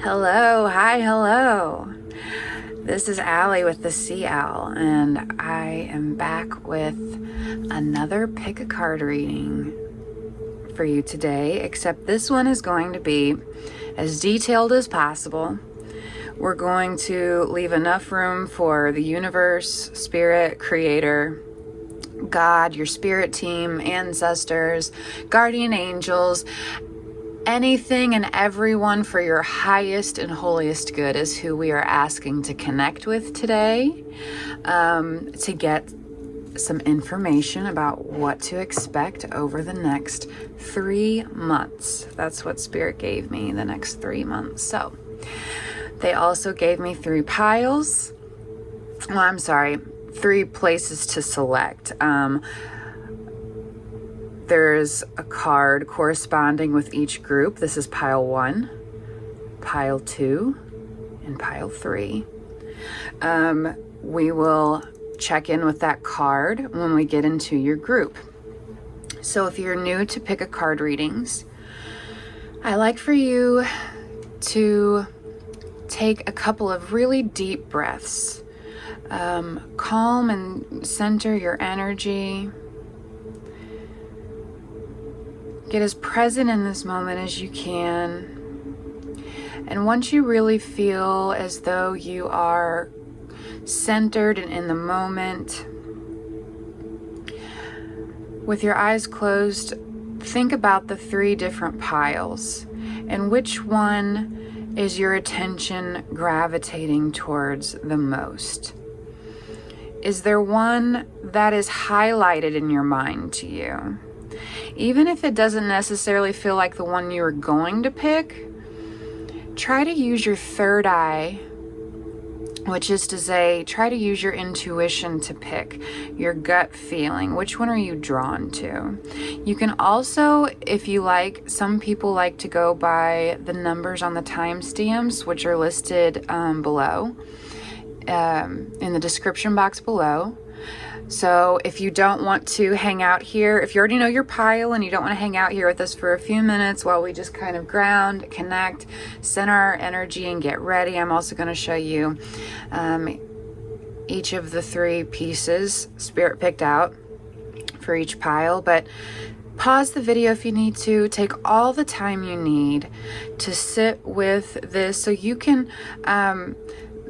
Hello, hi, hello. This is Allie with the Sea Owl, and I am back with another pick a card reading for you today, except this one is going to be as detailed as possible. We're going to leave enough room for the universe, spirit, creator, God, your spirit team, ancestors, guardian angels. Anything and everyone for your highest and holiest good is who we are asking to connect with today, to get some information about what to expect over the next 3 months. That's what Spirit gave me, the next 3 months. So they also gave me 3 piles. Well, I'm sorry, 3 places to select. There's a card corresponding with each group. This is pile 1, pile 2, and pile 3. We will check in with that card when we get into your group. So if you're new to pick a card readings, I like for you to take a couple of really deep breaths. Calm and center your energy. Get as present in this moment as you can. And once you really feel as though you are centered and in the moment, with your eyes closed, think about the 3 different piles and which one is your attention gravitating towards the most. Is there one that is highlighted in your mind to you? Even if it doesn't necessarily feel like the one you were going to pick, try to use your third eye, which is to say, try to use your intuition to pick your gut feeling. Which one are you drawn to? You can also, if you like, some people like to go by the numbers on the timestamps, which are listed below, in the description box below. So if you don't want to hang out here, if you already know your pile and you don't want to hang out here with us for a few minutes while we just kind of ground, connect, center our energy, and get ready, I'm also going to show you each of the 3 pieces Spirit picked out for each pile. But pause the video if you need to. Take all the time you need to sit with this so you can...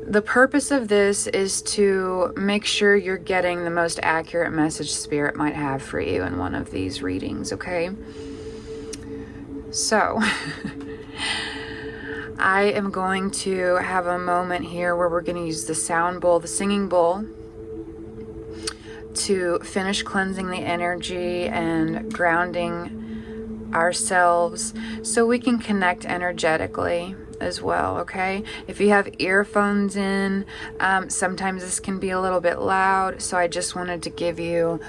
The purpose of this is to make sure you're getting the most accurate message Spirit might have for you in one of these readings, okay? So, I am going to have a moment here where we're going to use the sound bowl, the singing bowl, to finish cleansing the energy and grounding ourselves so we can connect energetically as well, okay? If you have earphones in, sometimes this can be a little bit loud, so I just wanted to give you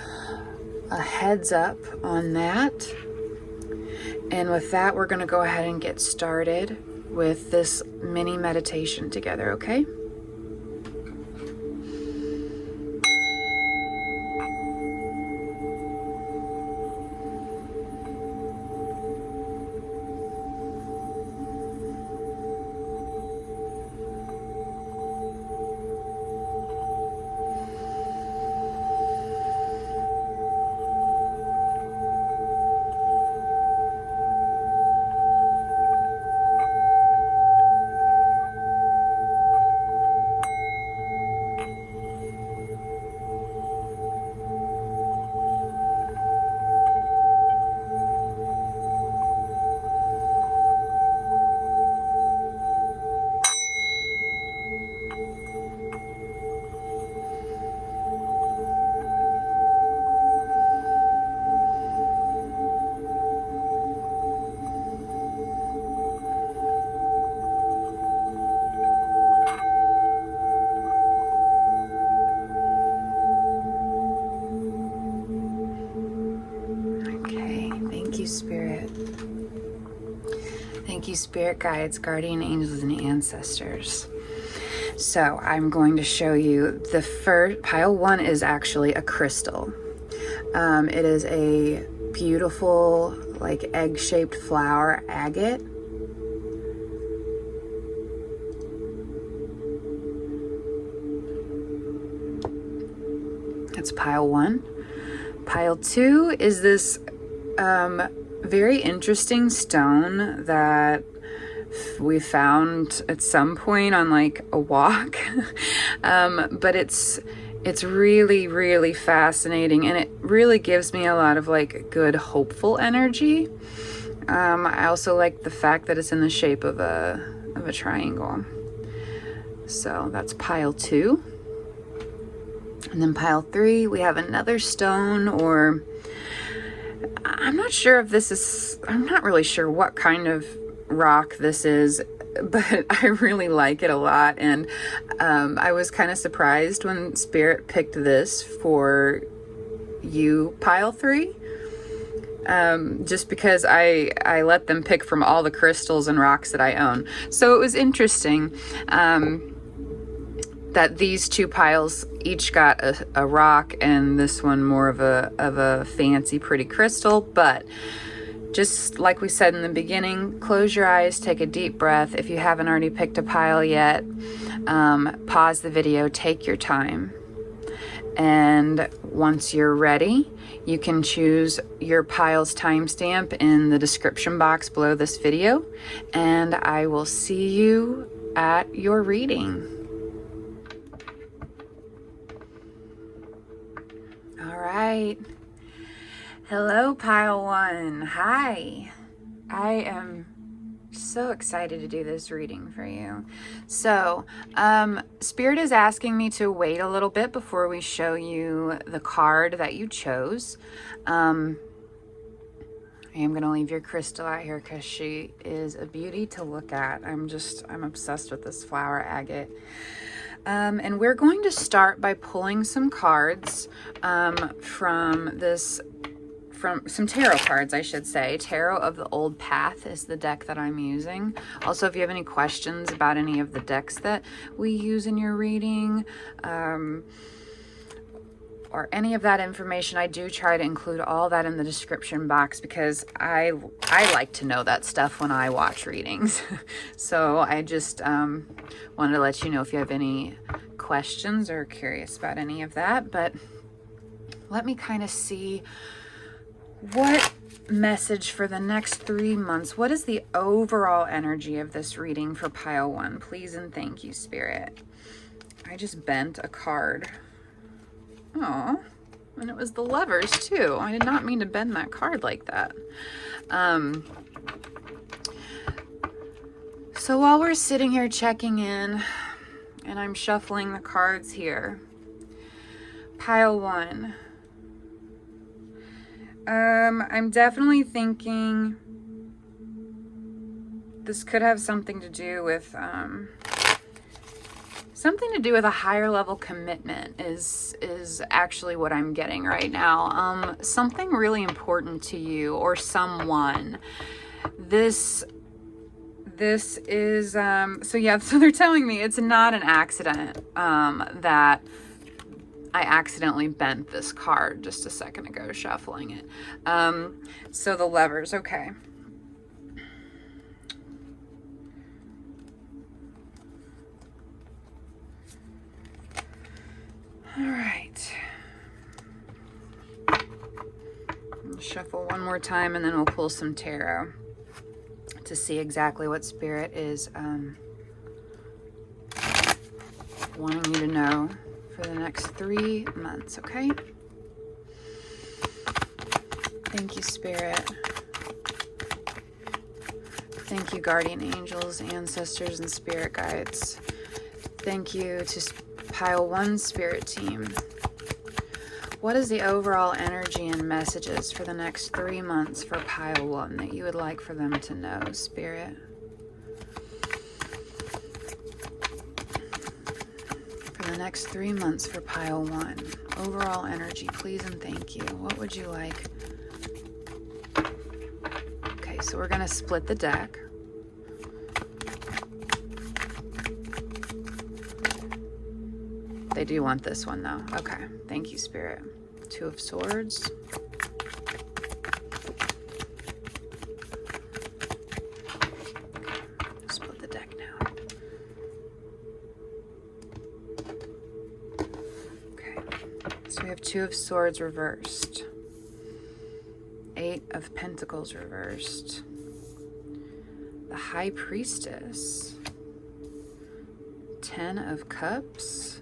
a heads up on that. And with that, we're going to go ahead and get started with this mini meditation together, okay? Spirit. Thank you, Spirit Guides, Guardian Angels, and Ancestors. So I'm going to show you the first. Pile 1 is actually a crystal. It is a beautiful, like egg-shaped flower, agate. That's pile 1. Pile 2 is this very interesting stone that we found at some point on like a walk. But it's really, really fascinating, and it really gives me a lot of like good, hopeful energy. I also like the fact that it's in the shape of a triangle. So that's pile 2. And then pile 3, we have another stone, or I'm not really sure what kind of rock this is, but I really like it a lot. And I was kind of surprised when Spirit picked this for you, pile 3. Just because I let them pick from all the crystals and rocks that I own. So it was interesting that these 2 piles each got a rock, and this one more of a fancy, pretty crystal. But just like we said in the beginning, close your eyes, take a deep breath. If you haven't already picked a pile yet, pause the video, take your time. And once you're ready, you can choose your pile's timestamp in the description box below this video, and I will see you at your reading. All right. Hello, pile 1. Hi. I am so excited to do this reading for you. So, Spirit is asking me to wait a little bit before we show you the card that you chose. I am going to leave your crystal out here because she is a beauty to look at. I'm obsessed with this flower, Agate. And we're going to start by pulling some cards from some tarot cards, I should say. Tarot of the Old Path is the deck that I'm using. Also, if you have any questions about any of the decks that we use in your reading, or any of that information, I do try to include all that in the description box because I like to know that stuff when I watch readings. So I just wanted to let you know if you have any questions or curious about any of that. But let me kind of see what message for the next 3 months. What is the overall energy of this reading for pile 1? Please and thank you, Spirit. I just bent a card. Oh, and it was the Lovers too. I did not mean to bend that card like that. So while we're sitting here checking in and I'm shuffling the cards here, pile 1. I'm definitely thinking this could have something to do with a higher level commitment is actually what I'm getting right now. Something really important to you or someone. This is so they're telling me it's not an accident that I accidentally bent this card just a second ago shuffling it. So the Lovers, okay. All right. I'll shuffle one more time and then we'll pull some tarot to see exactly what Spirit is wanting you to know for the next 3 months, okay? Thank you, Spirit. Thank you, guardian angels, ancestors, and spirit guides. Thank you to pile 1 Spirit team. What is the overall energy and messages for the next 3 months for pile 1 that you would like for them to know, Spirit? For the next 3 months for pile 1. Overall energy, please and thank you. What would you like? Okay, so we're going to split the deck. They do want this one though. Okay, thank you, Spirit. 2 of Swords. Split the deck now. Okay, so we have have Two of Swords reversed. Eight of Pentacles reversed. The High Priestess. 10 of Cups.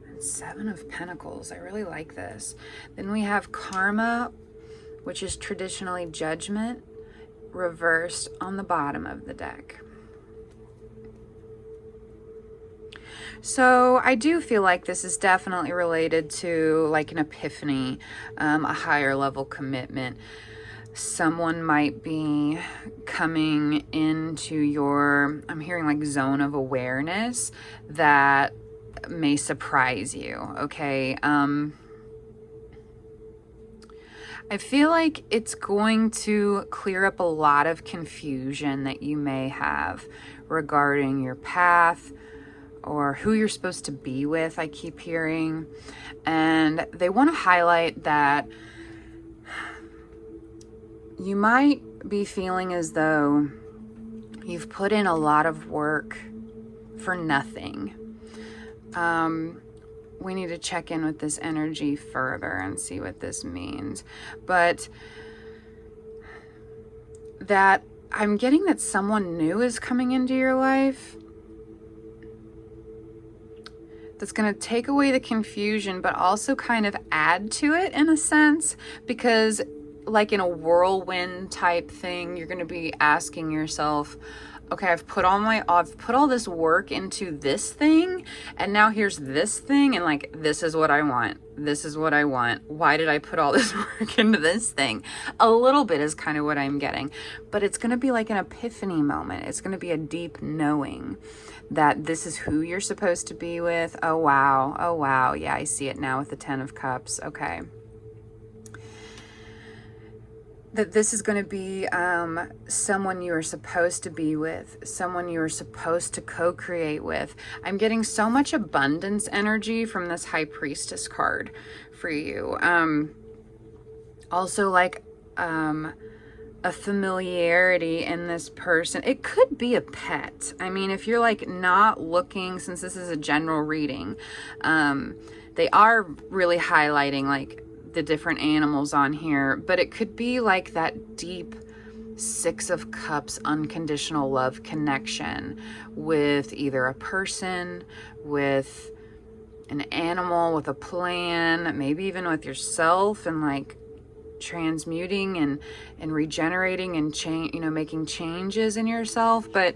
And 7 of Pentacles. I really like this. Then we have Karma, which is traditionally judgment, reversed on the bottom of the deck. So I do feel like this is definitely related to like an epiphany, a higher level commitment. Someone might be coming into your, I'm hearing like zone of awareness that may surprise you, okay? I feel like it's going to clear up a lot of confusion that you may have regarding your path, or who you're supposed to be with, I keep hearing. And they want to highlight that you might be feeling as though you've put in a lot of work for nothing. We need to check in with this energy further and see what this means. But that I'm getting that someone new is coming into your life that's going to take away the confusion, but also kind of add to it in a sense, because like in a whirlwind type thing, you're going to be asking yourself, okay, I've put all this work into this thing, and now here's this thing, and like, this is what I want. This is what I want. Why did I put all this work into this thing? A little bit is kind of what I'm getting, but it's going to be like an epiphany moment. It's going to be a deep knowing that this is who you're supposed to be with. Oh, wow. Oh, wow. Yeah, I see it now with the 10 of Cups. Okay. That this is going to be someone you are supposed to be with, someone you are supposed to co-create with. I'm getting so much abundance energy from this High Priestess card for you. Also like a familiarity in this person. It could be a pet. I mean, if you're like not looking, since this is a general reading, they are really highlighting like the different animals on here, but it could be like that deep 6 of Cups unconditional love connection with either a person, with an animal, with a plan, maybe even with yourself, and like transmuting and regenerating and change, making changes in yourself. But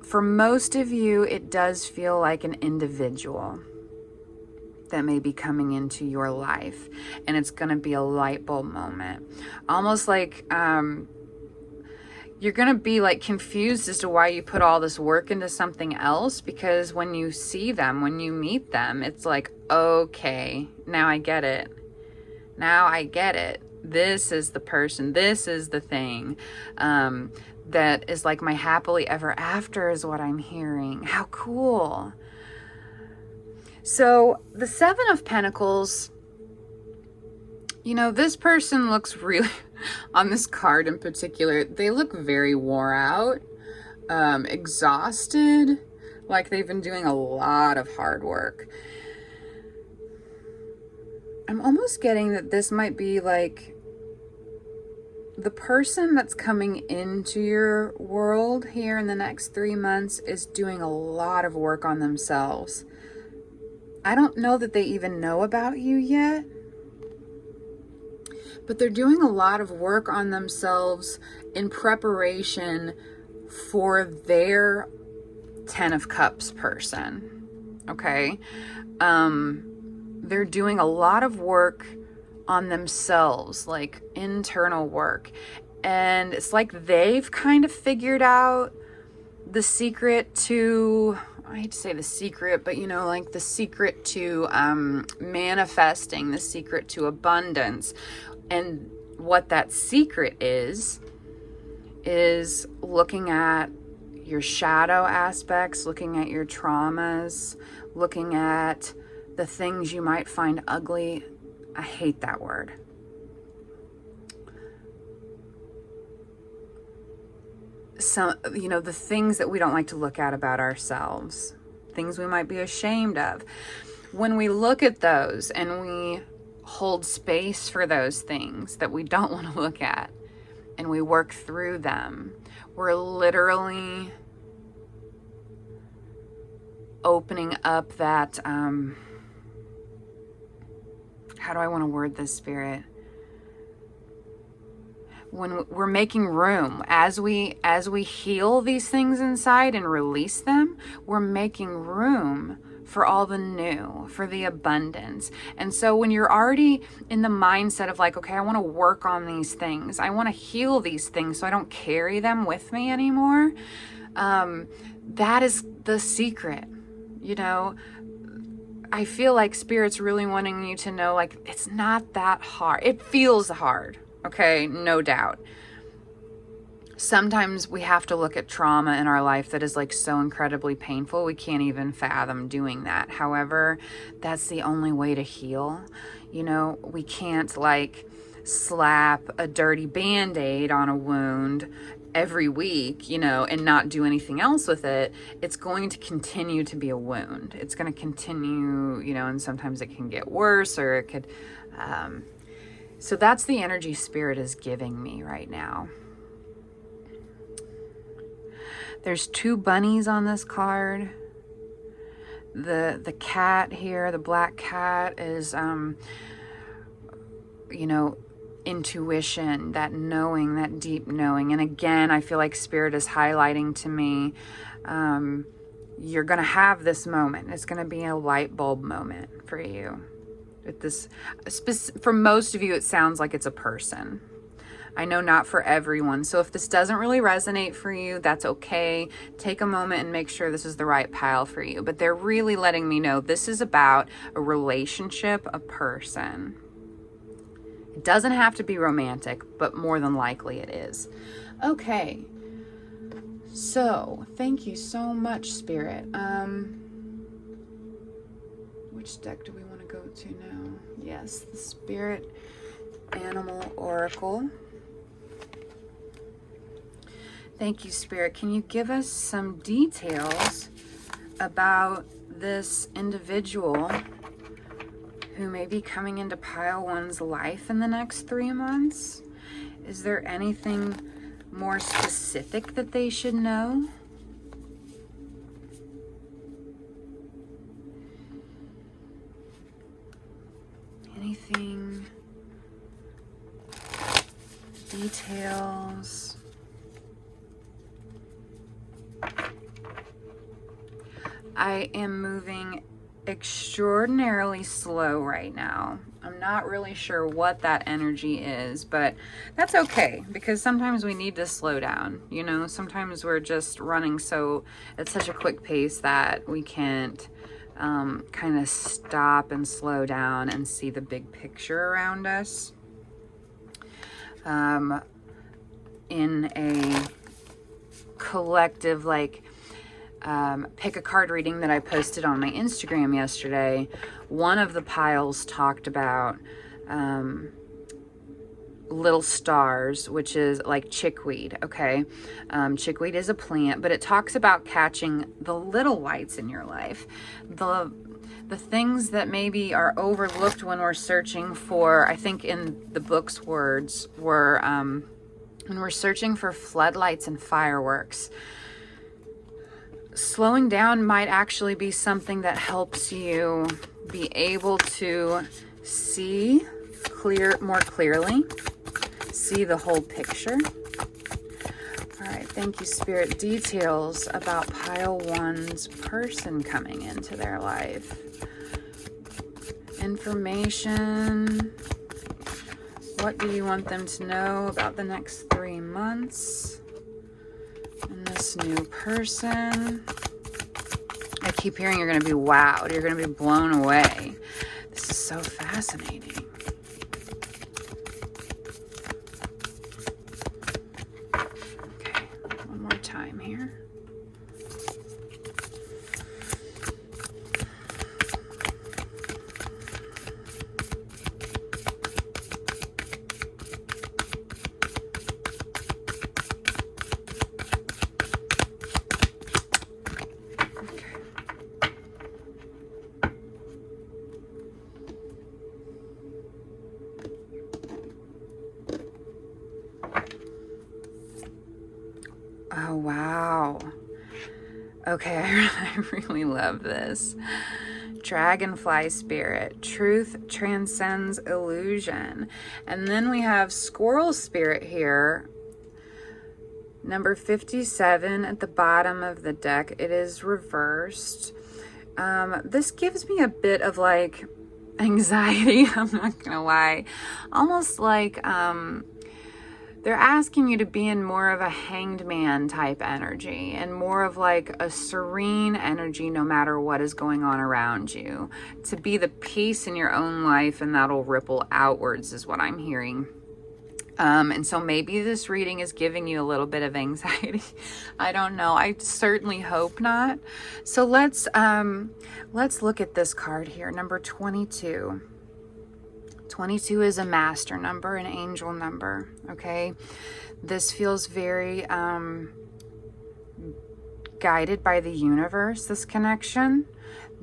for most of you, it does feel like an individual that may be coming into your life, and it's going to be a light bulb moment, almost like you're going to be like confused as to why you put all this work into something else, because when you see them, when you meet them, it's like, okay, now I get it. This is the person, this is the thing that is like my happily ever after is what I'm hearing. How cool. So the 7 of Pentacles, this person looks really, on this card in particular, they look very wore out, exhausted, like they've been doing a lot of hard work. I'm almost getting that this might be like the person that's coming into your world here in the next 3 months is doing a lot of work on themselves. I don't know that they even know about you yet, but they're doing a lot of work on themselves in preparation for their 10 of Cups person, okay? They're doing a lot of work on themselves, like internal work. And it's like they've kind of figured out the secret to, I hate to say the secret, but like the secret to manifesting, the secret to abundance. And what that secret is looking at your shadow aspects, looking at your traumas, looking at the things you might find ugly. I hate that word. The things that we don't like to look at about ourselves, things we might be ashamed of. when we look at those and we hold space for those things that we don't want to look at and we work through them, we're literally opening up that, how do I want to word this, Spirit? When we're making room, as we heal these things inside and release them, we're making room for all the new, for the abundance. And so when you're already in the mindset of like, okay, I want to work on these things, I want to heal these things so I don't carry them with me anymore, that is the secret. You know, I feel like Spirit's really wanting you to know, like, it's not that hard. It feels hard. Okay, no doubt. Sometimes we have to look at trauma in our life that is like so incredibly painful, we can't even fathom doing that. However, that's the only way to heal. You know, we can't like slap a dirty Band-Aid on a wound every week, you know, and not do anything else with it. It's going to continue to be a wound. It's going to continue, you know, and sometimes it can get worse, or it could, so that's the energy Spirit is giving me right now. There's 2 bunnies on this card. The cat here, the black cat, is, you know, intuition, that knowing, that deep knowing. And again, I feel like Spirit is highlighting to me, you're going to have this moment. It's going to be a light bulb moment for you. With this, for most of you, it sounds like it's a person. I know not for everyone. So if this doesn't really resonate for you, that's okay. Take a moment and make sure this is the right pile for you. But they're really letting me know this is about a relationship, a person. It doesn't have to be romantic, but more than likely it is. Okay. So thank you so much, Spirit. Which deck do we want to go to now? Yes, the Spirit Animal Oracle. Thank you, Spirit. Can you give us some details about this individual who may be coming into pile 1's life in the next 3 months? Is there anything more specific that they should know? Anything? Details? I am moving extraordinarily slow right now. I'm not really sure what that energy is, but that's okay, because sometimes we need to slow down. You know, sometimes we're just running at such a quick pace that we can't kind of stop and slow down and see the big picture around us. In a collective, like, pick a card reading that I posted on my Instagram yesterday, one of the piles talked about little stars, which is like chickweed. Okay. Chickweed is a plant, but it talks about catching the little lights in your life, the things that maybe are overlooked when we're searching for, I think in the book's words were, when we're searching for floodlights and fireworks. Slowing down might actually be something that helps you be able to see more clearly, see the whole picture. All right, thank you, Spirit. Details about pile 1's person coming into their life. Information. What do you want them to know about the next 3 months? And this new person. I keep hearing you're going to be wowed. You're going to be blown away. This is so fascinating. Okay, one more time here. Oh, wow. Okay, I really love this. Dragonfly spirit, truth transcends illusion. And then we have squirrel spirit here, number 57 at the bottom of the deck. It is reversed. This gives me a bit of like anxiety, I'm not gonna lie. Almost like they're asking you to be in more of a hanged man type energy and more of like a serene energy no matter what is going on around you. To be the peace in your own life, and that'll ripple outwards is what I'm hearing. And so maybe this reading is giving you a little bit of anxiety. I don't know. I certainly hope not. So let's look at this card here, number 22. 22 is a master number, an angel number, okay? This feels very guided by the universe, this connection,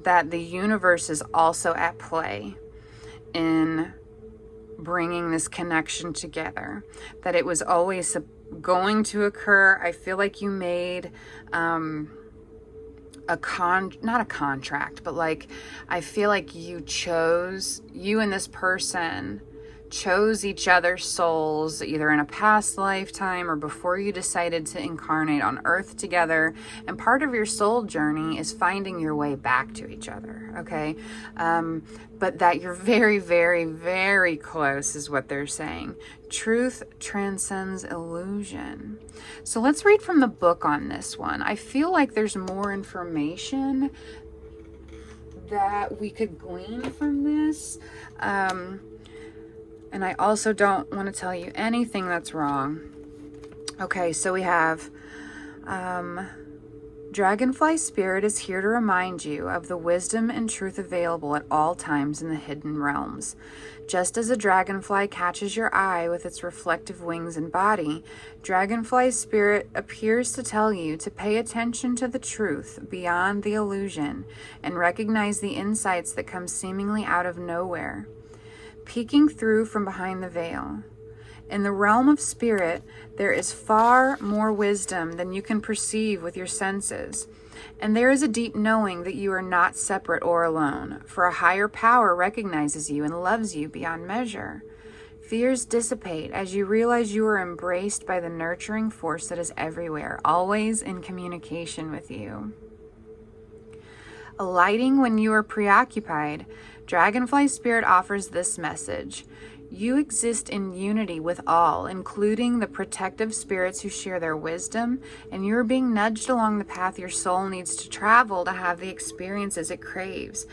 that the universe is also at play in bringing this connection together, that it was always going to occur. I feel like you made not a contract, but like I feel like you and this person chose each other's souls either in a past lifetime or before you decided to incarnate on earth together, and part of your soul journey is finding your way back to each other, okay? But that you're very, very, very close is what they're saying. Truth transcends illusion. So let's read from the book on this one. I feel like there's more information that we could glean from this. And I also don't want to tell you anything that's wrong. Okay, so we have Dragonfly Spirit is here to remind you of the wisdom and truth available at all times in the hidden realms. Just as a dragonfly catches your eye with its reflective wings and body, Dragonfly Spirit appears to tell you to pay attention to the truth beyond the illusion and recognize the insights that come seemingly out of nowhere, peeking through from behind the veil. In the realm of spirit, there is far more wisdom than you can perceive with your senses. And there is a deep knowing that you are not separate or alone, for a higher power recognizes you and loves you beyond measure. Fears dissipate as you realize you are embraced by the nurturing force that is everywhere, always in communication with you. Alighting when you are preoccupied, Dragonfly Spirit offers this message. You exist in unity with all, including the protective spirits who share their wisdom, and you are being nudged along the path your soul needs to travel to have the experiences it craves.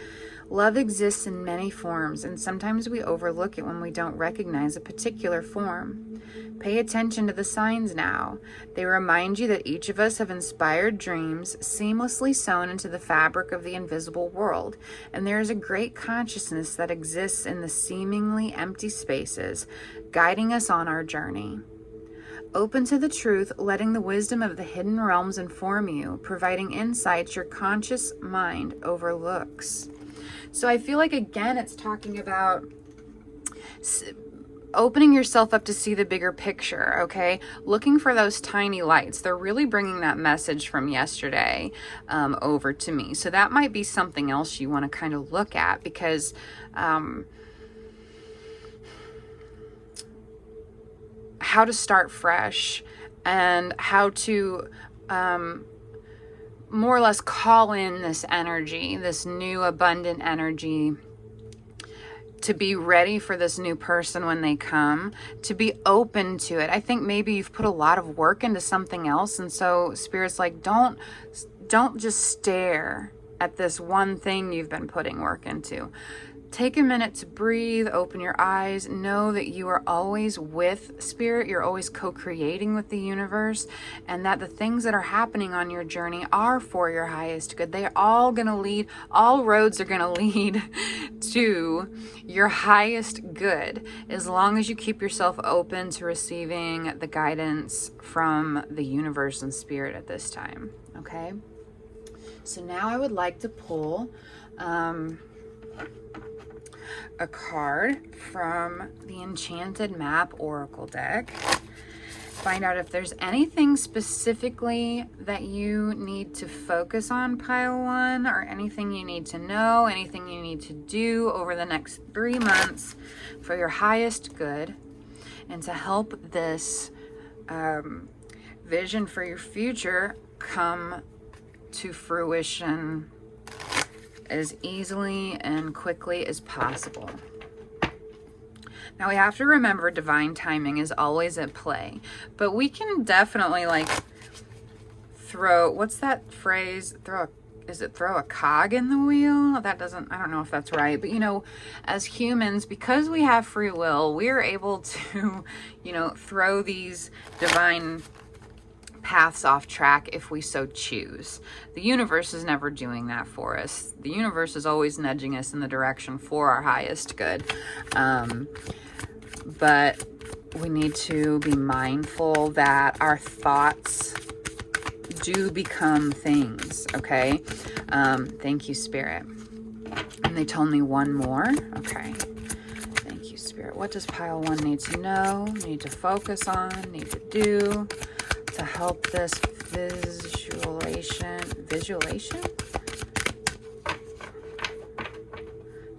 Love exists in many forms, and sometimes we overlook it when we don't recognize a particular form. Pay attention to the signs now. They remind you that each of us have inspired dreams seamlessly sewn into the fabric of the invisible world, and there is a great consciousness that exists in the seemingly empty spaces, guiding us on our journey. Open to the truth, letting the wisdom of the hidden realms inform you, providing insights your conscious mind overlooks. So I feel like, again, it's talking about opening yourself up to see the bigger picture, okay? Looking for those tiny lights. They're really bringing that message from yesterday over to me. So that might be something else you want to kind of look at, because how to start fresh and how to more or less call in this energy, this new abundant energy, to be ready for this new person when they come, to be open to it. I think maybe you've put a lot of work into something else, and so Spirit's like, don't just stare at this one thing you've been putting work into. Take a minute to breathe, open your eyes, know that you are always with Spirit, you're always co-creating with the universe, and that the things that are happening on your journey are for your highest good. They are all roads are gonna lead to your highest good, as long as you keep yourself open to receiving the guidance from the universe and Spirit at this time, okay? So now I would like to pull a card from the Enchanted Map Oracle deck. Find out if there's anything specifically that you need to focus on, pile 1, or anything you need to know, anything you need to do over the next 3 months for your highest good, and to help this vision for your future come to fruition as easily and quickly as possible. Now we have to remember divine timing is always at play, but we can definitely like throw, what's that phrase? Throw a cog in the wheel? I don't know if that's right, but you know, as humans, because we have free will, we're able to, you know, throw these divine paths off track if we so choose. The universe is never doing that for us. The universe is always nudging us in the direction for our highest good. But we need to be mindful that our thoughts do become things, okay? Thank you, Spirit. And they told me one more. Okay. Thank you, Spirit. What does pile 1 need to know, need to focus on, need to do to help this visualization?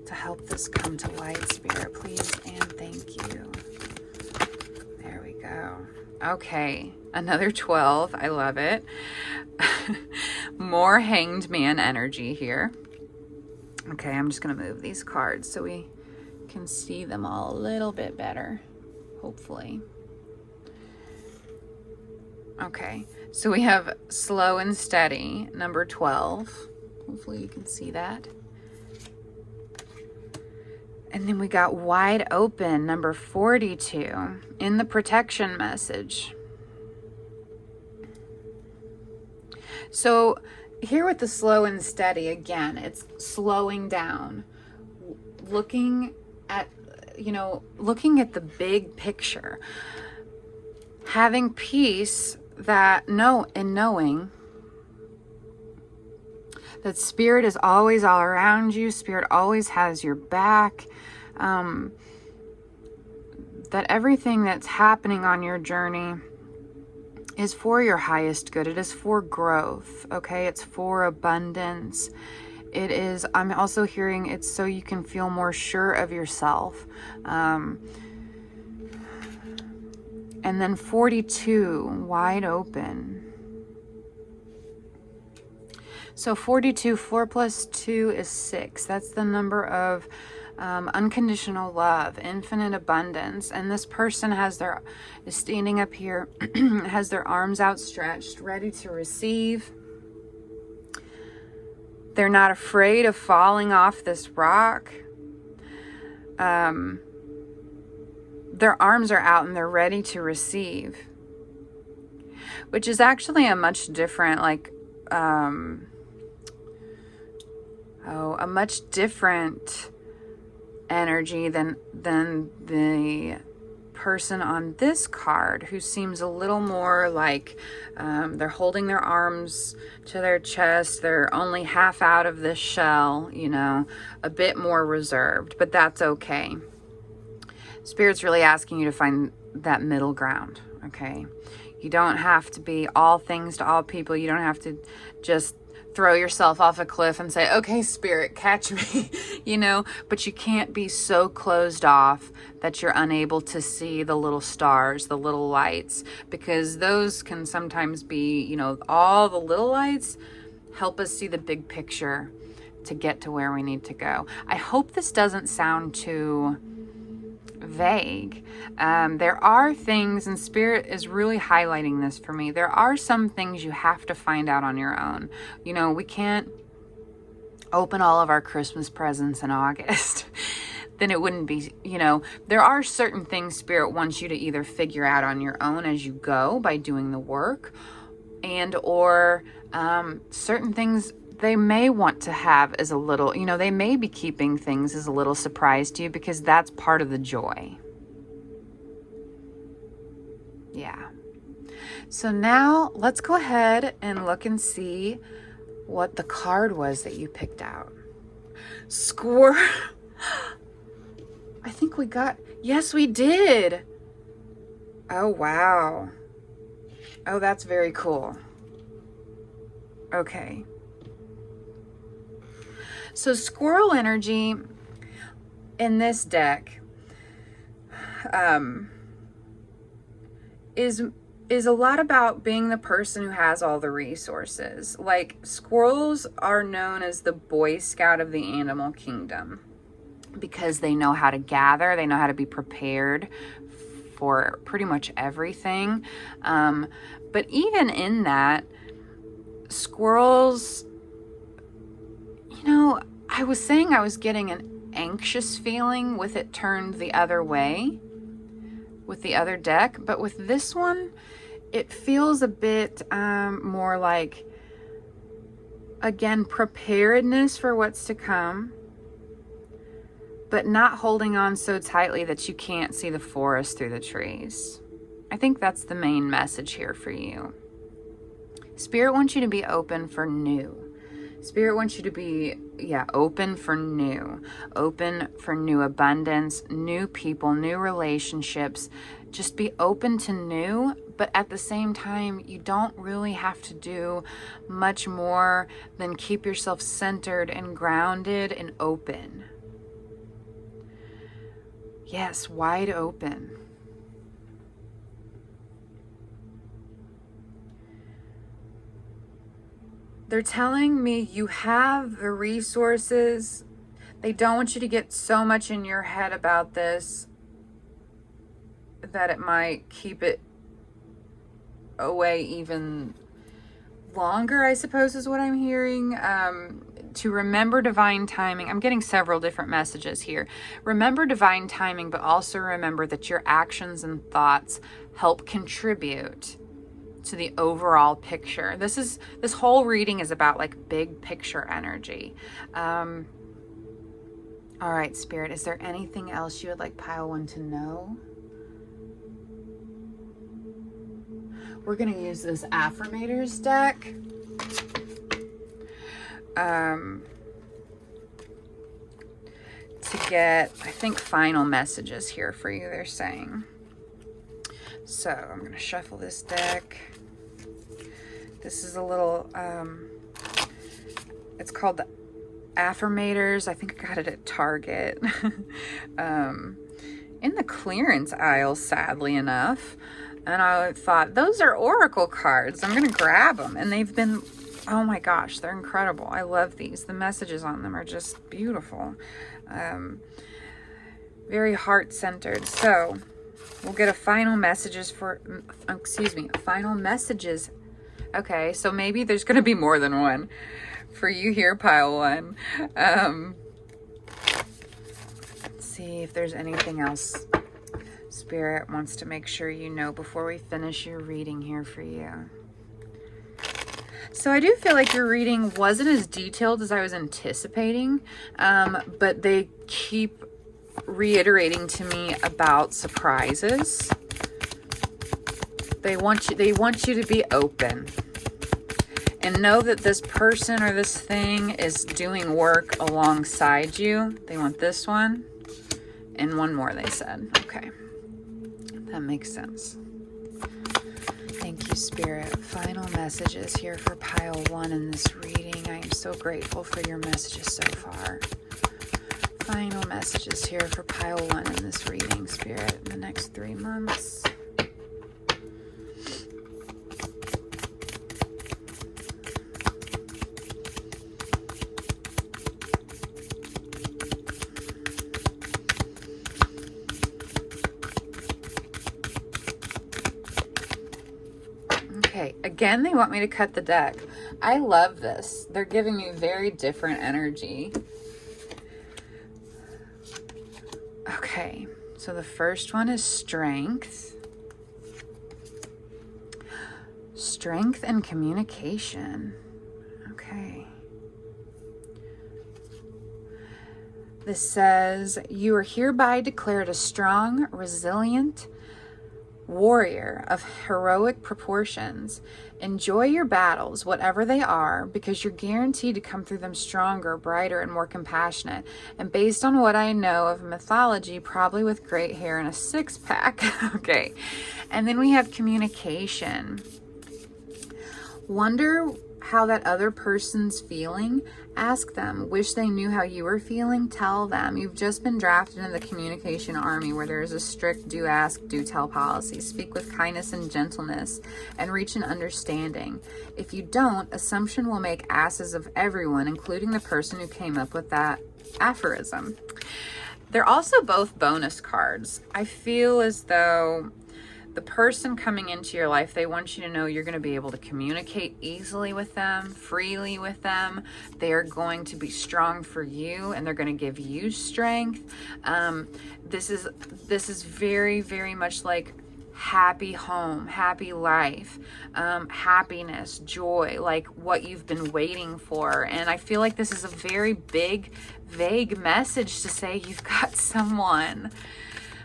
To help this come to light, Spirit, please and thank you. There we go. Okay, another 12. I love it. More Hanged Man energy here. Okay, I'm just going to move these cards so we can see them all a little bit better, hopefully. Okay, so we have slow and steady, number 12. Hopefully you can see that. And then we got wide open, number 42, in the protection message. So here with the slow and steady, again, it's slowing down, looking at the big picture, having peace knowing that Spirit is always all around you. Spirit always has your back. That everything that's happening on your journey is for your highest good. It is for growth, okay? It's for abundance. It is, I'm also hearing it's so you can feel more sure of yourself. And then 42, wide open. So 42, 4 plus 2 is 6. That's the number of unconditional love, infinite abundance. And this person is standing up here, has their arms outstretched, ready to receive. They're not afraid of falling off this rock. Their arms are out and they're ready to receive, which is actually a much different, a much different energy than the person on this card, who seems a little more like they're holding their arms to their chest. They're only half out of this shell, a bit more reserved, but that's okay. Spirit's really asking you to find that middle ground, okay? You don't have to be all things to all people. You don't have to just throw yourself off a cliff and say, okay, Spirit, catch me, but you can't be so closed off that you're unable to see the little stars, the little lights, because those can sometimes be, all the little lights help us see the big picture to get to where we need to go. I hope this doesn't sound too vague. There are things, and Spirit is really highlighting this for me. There are some things you have to find out on your own. We can't open all of our Christmas presents in August. Then it wouldn't be, there are certain things Spirit wants you to either figure out on your own as you go by doing the work, or certain things they may want to have as a little, they may be keeping things as a little surprise to you, because that's part of the joy. Yeah. So now let's go ahead and look and see what the card was that you picked out. Squirrel. I think yes, we did. Oh, wow. Oh, that's very cool. Okay. So squirrel energy in this deck is a lot about being the person who has all the resources. Like, squirrels are known as the Boy Scout of the animal kingdom because they know how to gather, they know how to be prepared for pretty much everything. But even in that, squirrels, you know, I was saying I was getting an anxious feeling with it turned the other way with the other deck, but with this one, it feels a bit more like, again, preparedness for what's to come, but not holding on so tightly that you can't see the forest through the trees. I think that's the main message here for you. Spirit wants you to be open for new. Spirit wants you to be, open for new abundance, new people, new relationships. Just be open to new, but at the same time, you don't really have to do much more than keep yourself centered and grounded and open. Yes, wide open. They're telling me you have the resources. They don't want you to get so much in your head about this that it might keep it away even longer, I suppose is what I'm hearing. To remember divine timing. I'm getting several different messages here. Remember divine timing, but also remember that your actions and thoughts help contribute to the overall picture. This whole reading is about like big picture energy. All right, Spirit, is there anything else you would like pile one to know? We're going to use this affirmators deck. To get, I think, final messages here for you, they're saying. So I'm going to shuffle this deck. This is a little, it's called the Affirmators. I think I got it at Target. In the clearance aisle, sadly enough. And I thought, those are Oracle cards. I'm going to grab them. And they've been, oh my gosh, they're incredible. I love these. The messages on them are just beautiful. Very heart-centered. So we'll get a final messages final messages. Okay, so maybe there's going to be more than one for you here, pile one. Let's see if there's anything else Spirit wants to make sure you know before we finish your reading here for you. So I do feel like your reading wasn't as detailed as I was anticipating, but they keep reiterating to me about surprises. They want you to be open and know that this person or this thing is doing work alongside you. They want this one and one more, they said. Okay. That makes sense. Thank you, Spirit. Final messages here for pile one in this reading. I am so grateful for your messages so far. Final messages here for pile one in this reading, Spirit, in the next 3 months. Okay, again, they want me to cut the deck. I love this. They're giving me very different energy. Okay, so the first one is strength. Strength and communication. Okay. This says, you are hereby declared a strong, resilient warrior of heroic proportions. Enjoy your battles, whatever they are, because you're guaranteed to come through them stronger, brighter, and more compassionate. And based on what I know of mythology, probably with great hair and a six-pack. Okay. And then we have communication. Wonder how that other person's feeling. Ask them. Wish they knew how you were feeling. Tell them. You've just been drafted into the communication army, where there is a strict do ask, do tell policy. Speak with kindness and gentleness and reach an understanding. If you don't, assumption will make asses of everyone, including the person who came up with that aphorism. They're also both bonus cards. I feel as though the person coming into your life, they want you to know you're going to be able to communicate easily with them, freely with them. They are going to be strong for you, and they're going to give you strength. This is very, very much like happy home, happy life, happiness, joy, like what you've been waiting for. And I feel like this is a very big, vague message to say you've got someone.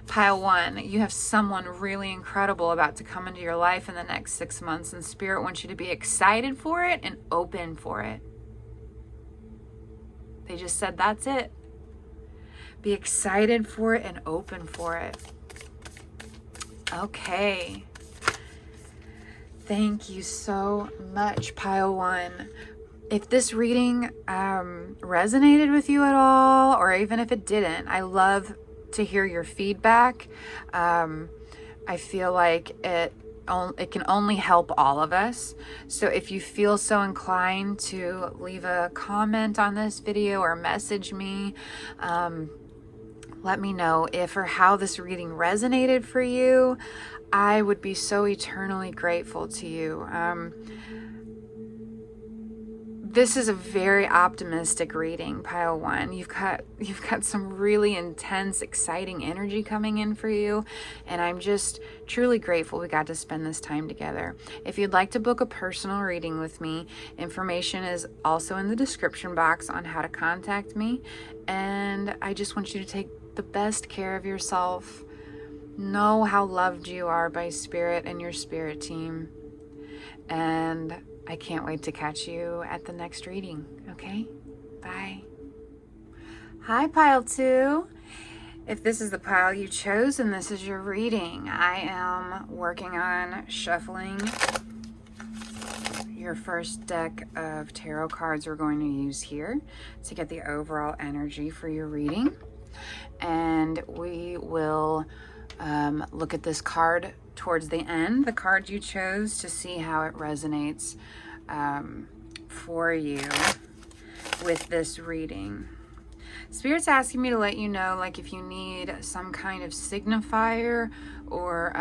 Pile 1, you have someone really incredible about to come into your life in the next 6 months, and Spirit wants you to be excited for it and open for it. They just said that's it. Be excited for it and open for it. Okay. Thank you so much, Pile 1. If this reading resonated with you at all, or even if it didn't, I love to hear your feedback. I feel like it can only help all of us. So if you feel so inclined to leave a comment on this video or message me, let me know if or how this reading resonated for you. I would be so eternally grateful to you. This is a very optimistic reading, Pile 1. You've got some really intense, exciting energy coming in for you, and I'm just truly grateful we got to spend this time together. If you'd like to book a personal reading with me, information is also in the description box on how to contact me, and I just want you to take the best care of yourself. Know how loved you are by Spirit and your Spirit team, and I can't wait to catch you at the next reading, okay? Bye. Hi, Pile 2. If this is the pile you chose and this is your reading, I am working on shuffling your first deck of tarot cards we're going to use here to get the overall energy for your reading. And we will look at this card towards the end, the card you chose, to see how it resonates for you with this reading. Spirit's asking me to let you know, like, if you need some kind of signifier or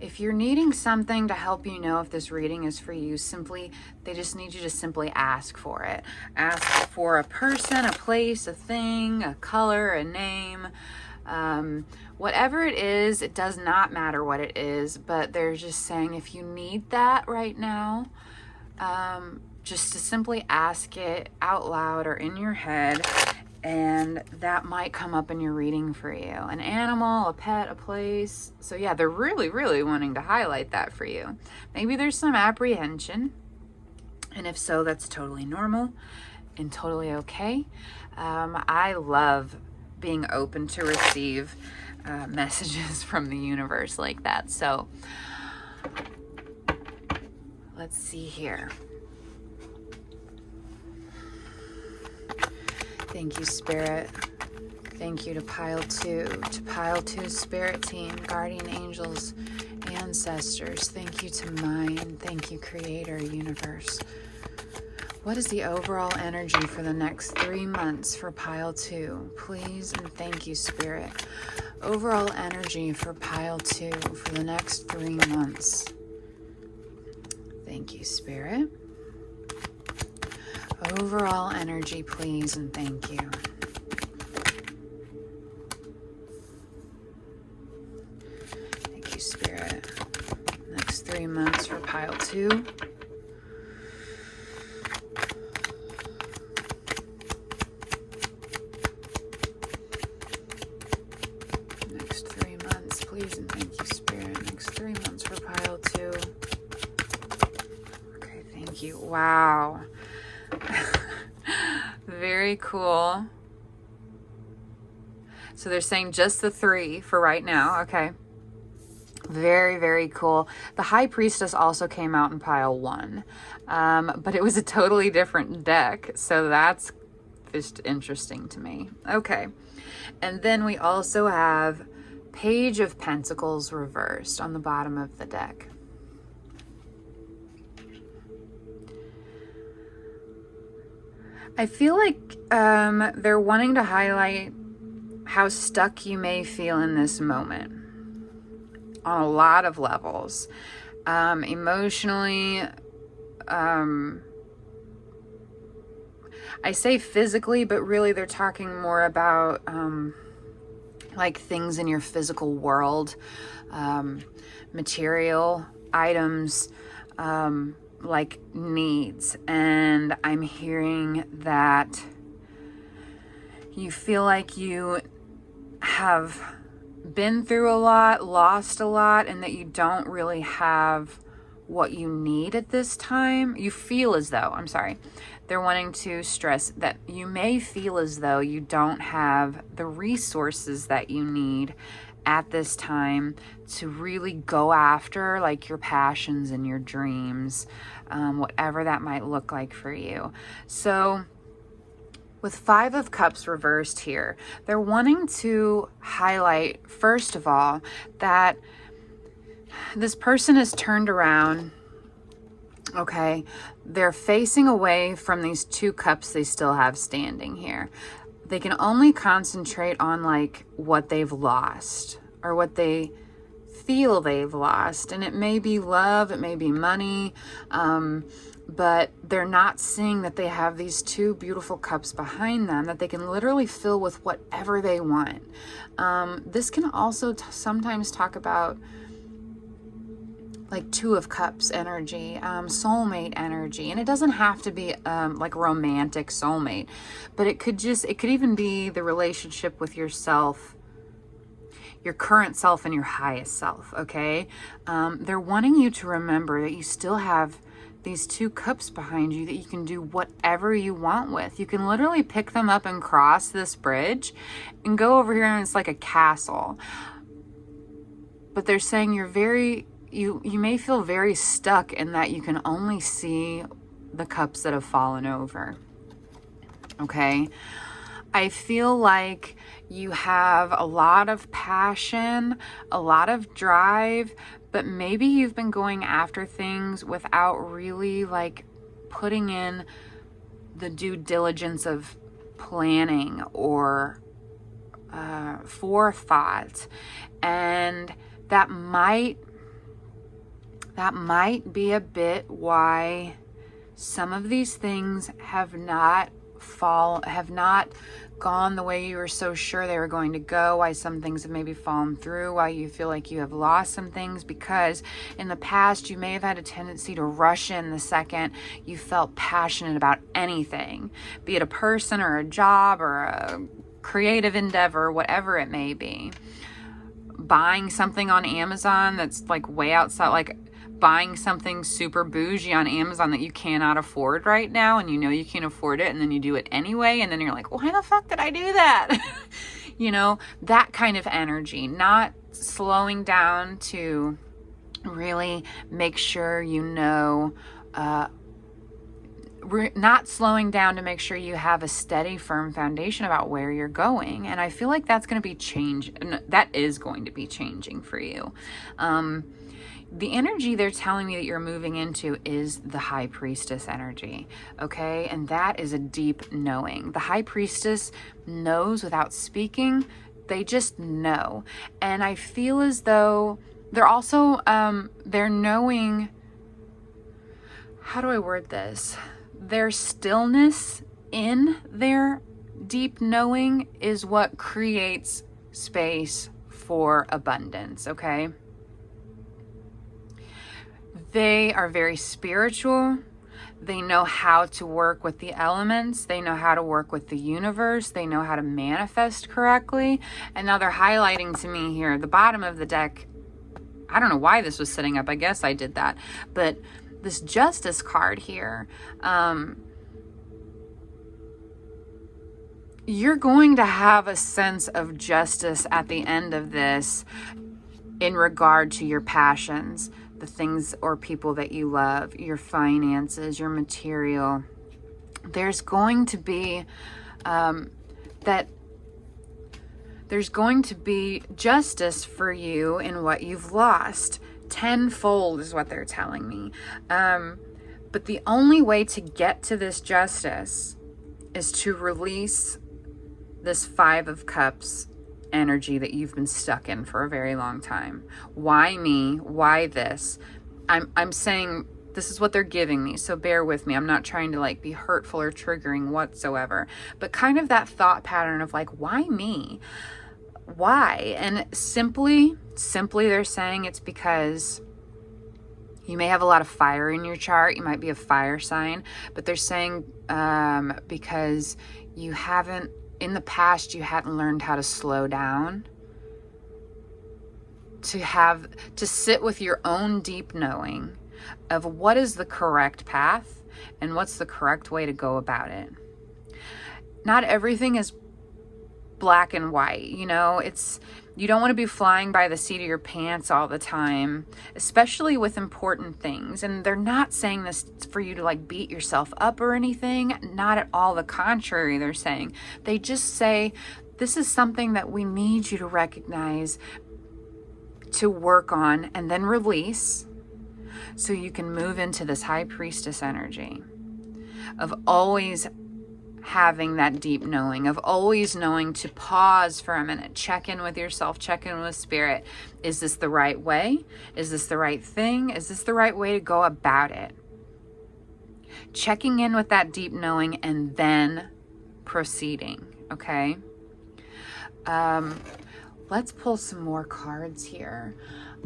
if you're needing something to help you know if this reading is for you, they just need you to simply ask for it. Ask for a person, a place, a thing, a color, a name, whatever it is. It does not matter what it is, but they're just saying if you need that right now, just to simply ask it out loud or in your head, and that might come up in your reading for you. An animal, a pet, a place. So yeah, they're really, really wanting to highlight that for you. Maybe there's some apprehension, and if so, that's totally normal and totally okay. I love being open to receive messages from the universe like that. So let's see here. Thank you, Spirit. Thank you to Pile 2, to Pile 2 Spirit Team, Guardian Angels, Ancestors. Thank you to mine. Thank you, Creator, Universe. What is the overall energy for the next 3 months for Pile 2? Please and thank you, Spirit. Overall energy for Pile 2 for the next 3 months. Thank you, Spirit. Overall energy, please, and thank you. Thank you, Spirit. Next 3 months for Pile 2. Next 3 months, please, and thank you, Spirit. Next 3 months for Pile 2. Okay, thank you. Wow. Very cool. So they're saying just the 3 for right now. Okay. Very, very cool. The High Priestess also came out in pile 1, but it was a totally different deck. So that's just interesting to me. Okay. And then we also have Page of Pentacles reversed on the bottom of the deck. I feel like they're wanting to highlight how stuck you may feel in this moment on a lot of levels. Emotionally, I say physically, but really they're talking more about like things in your physical world, material items, like needs. And I'm hearing that you feel like you have been through a lot, lost a lot, and that you don't really have what you need at this time. You feel as though, they're wanting to stress that you may feel as though you don't have the resources that you need at this time to really go after like your passions and your dreams, whatever that might look like for you. So with 5 of Cups reversed here, they're wanting to highlight, first of all, that this person is turned around. Okay, they're facing away from these 2 cups they still have standing here. They can only concentrate on like what they've lost or what they feel they've lost. And it may be love, it may be money, but they're not seeing that they have these 2 beautiful cups behind them that they can literally fill with whatever they want. This can also sometimes talk about like 2 of Cups energy, soulmate energy. And it doesn't have to be like romantic soulmate, but it could even be the relationship with yourself, your current self and your highest self. Okay. They're wanting you to remember that you still have these 2 cups behind you that you can do whatever you want with. You can literally pick them up and cross this bridge and go over here and it's like a castle. But they're saying you may feel very stuck in that you can only see the cups that have fallen over. Okay. I feel like you have a lot of passion, a lot of drive, but maybe you've been going after things without really like putting in the due diligence of planning or forethought. And that might be a bit why some of these things have not gone the way you were so sure they were going to go, why some things have maybe fallen through, why you feel like you have lost some things, because in the past you may have had a tendency to rush in the second you felt passionate about anything, be it a person or a job or a creative endeavor, whatever it may be. Buying something on Amazon that's like way outside, like buying something super bougie on Amazon that you cannot afford right now, and you know you can't afford it, and then you do it anyway, and then you're like, why the fuck did I do that? You know, that kind of energy. Not slowing down to really make sure you know, not slowing down to make sure you have a steady, firm foundation about where you're going. And I feel like that's going to be that is going to be changing for you. The energy they're telling me that you're moving into is the High Priestess energy, okay? And that is a deep knowing. The High Priestess knows without speaking. They just know. And I feel as though they're also, they're knowing, how do I word this? Their stillness in their deep knowing is what creates space for abundance, okay? They are very spiritual. They know how to work with the elements. They know how to work with the universe. They know how to manifest correctly. And now they're highlighting to me here, the bottom of the deck. I don't know why this was sitting up. I guess I did that. But this Justice card here, you're going to have a sense of justice at the end of this. in regard to your passions, the things or people that you love, your finances, your material. There's going to be there's going to be justice for you in what you've lost. Tenfold is what they're telling me. But the only way to get to this justice is to release this 5 of Cups energy that you've been stuck in for a very long time. Why me? Why this? I'm saying this is what they're giving me, so bear with me. I'm not trying to like be hurtful or triggering whatsoever, but kind of that thought pattern of like, why me? Why? And simply they're saying it's because you may have a lot of fire in your chart. You might be a fire sign, but they're saying because you haven't, in the past, you hadn't learned how to slow down, to sit with your own deep knowing of what is the correct path and what's the correct way to go about it. Not everything is black and white, you know. You don't want to be flying by the seat of your pants all the time, especially with important things. And they're not saying this for you to like beat yourself up or anything. Not at all. The contrary, they're saying. They just say, this is something that we need you to recognize, to work on, and then release, so you can move into this high priestess energy of always having that deep knowing, of always knowing to pause for a minute, check in with yourself, check in with spirit. Is this the right way? Is this the right thing? Is this the right way to go about it? Checking in with that deep knowing and then proceeding, okay? Let's pull some more cards here.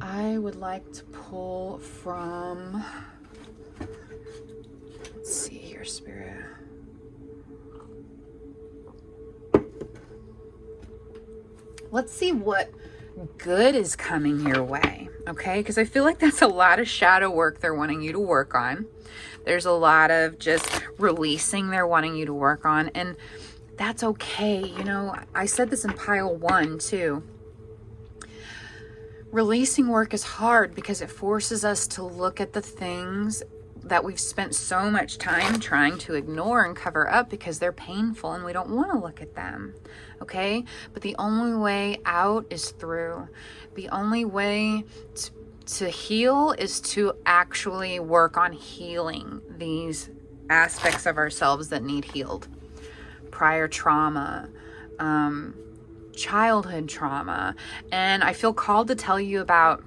I would like to pull from, let's see here, Spirit. Let's see what good is coming your way, okay? Because I feel like that's a lot of shadow work they're wanting you to work on. There's a lot of just releasing they're wanting you to work on, and that's okay. You know, I said this in pile 1 too. Releasing work is hard because it forces us to look at the things that we've spent so much time trying to ignore and cover up because they're painful and we don't want to look at them, okay? But the only way out is through. The only way to heal is to actually work on healing these aspects of ourselves that need healed. Prior trauma, childhood trauma. And I feel called to tell you about